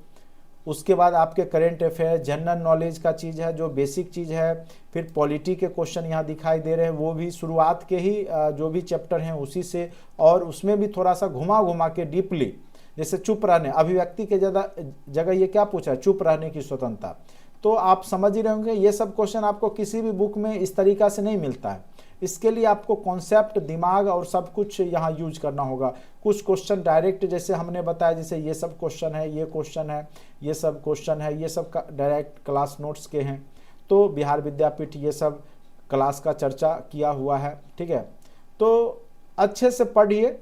उसके बाद आपके करेंट अफेयर, जनरल नॉलेज का चीज़ है जो बेसिक चीज़ है, फिर पॉलिटी के क्वेश्चन यहाँ दिखाई दे रहे हैं, वो भी शुरुआत के ही जो भी चैप्टर हैं उसी से, और उसमें भी थोड़ा सा घुमा घुमा के डीपली, जैसे चुप रहने, अभिव्यक्ति के जगह ये क्या पूछा है, चुप रहने की स्वतंत्रता। तो आप समझ ही रहे होंगे ये सब क्वेश्चन आपको किसी भी बुक में इस तरीका से नहीं मिलता है। इसके लिए आपको कॉन्सेप्ट, दिमाग और सब कुछ यहाँ यूज करना होगा। कुछ क्वेश्चन डायरेक्ट, जैसे हमने बताया, जैसे ये सब क्वेश्चन है, ये क्वेश्चन है, ये सब क्वेश्चन है, ये सब डायरेक्ट क्लास नोट्स के हैं, तो बिहार विद्यापीठ ये सब क्लास का चर्चा किया हुआ है, ठीक है। तो अच्छे से पढ़िए,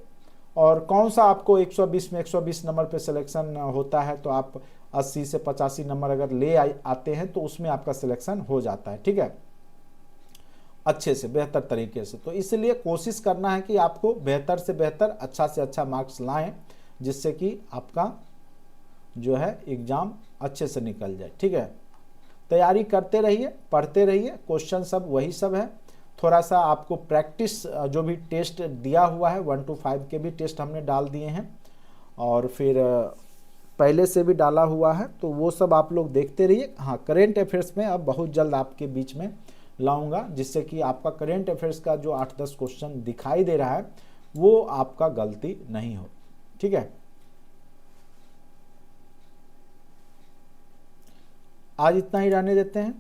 और कौन सा आपको 120 में 120 नंबर पे सिलेक्शन होता है, तो आप 80 से 85 नंबर अगर ले आते हैं तो उसमें आपका सिलेक्शन हो जाता है, ठीक है, अच्छे से बेहतर तरीके से। तो इसलिए कोशिश करना है कि आपको बेहतर से बेहतर, अच्छा से अच्छा मार्क्स लाएं, जिससे कि आपका जो है एग्ज़ाम अच्छे से निकल जाए, ठीक है। तैयारी करते रहिए, पढ़ते रहिए, क्वेश्चन सब वही सब है। थोड़ा सा आपको प्रैक्टिस, जो भी टेस्ट दिया हुआ है 1 to 5 के भी टेस्ट हमने डाल दिए हैं, और फिर पहले से भी डाला हुआ है, तो वो सब आप लोग देखते रहिए। हाँ, करेंट अफेयर्स में अब बहुत जल्द आपके बीच में लाऊंगा, जिससे कि आपका करेंट अफेयर्स का जो 8-10 क्वेश्चन दिखाई दे रहा है वो आपका गलती नहीं हो, ठीक है। आज इतना ही रहने देते हैं।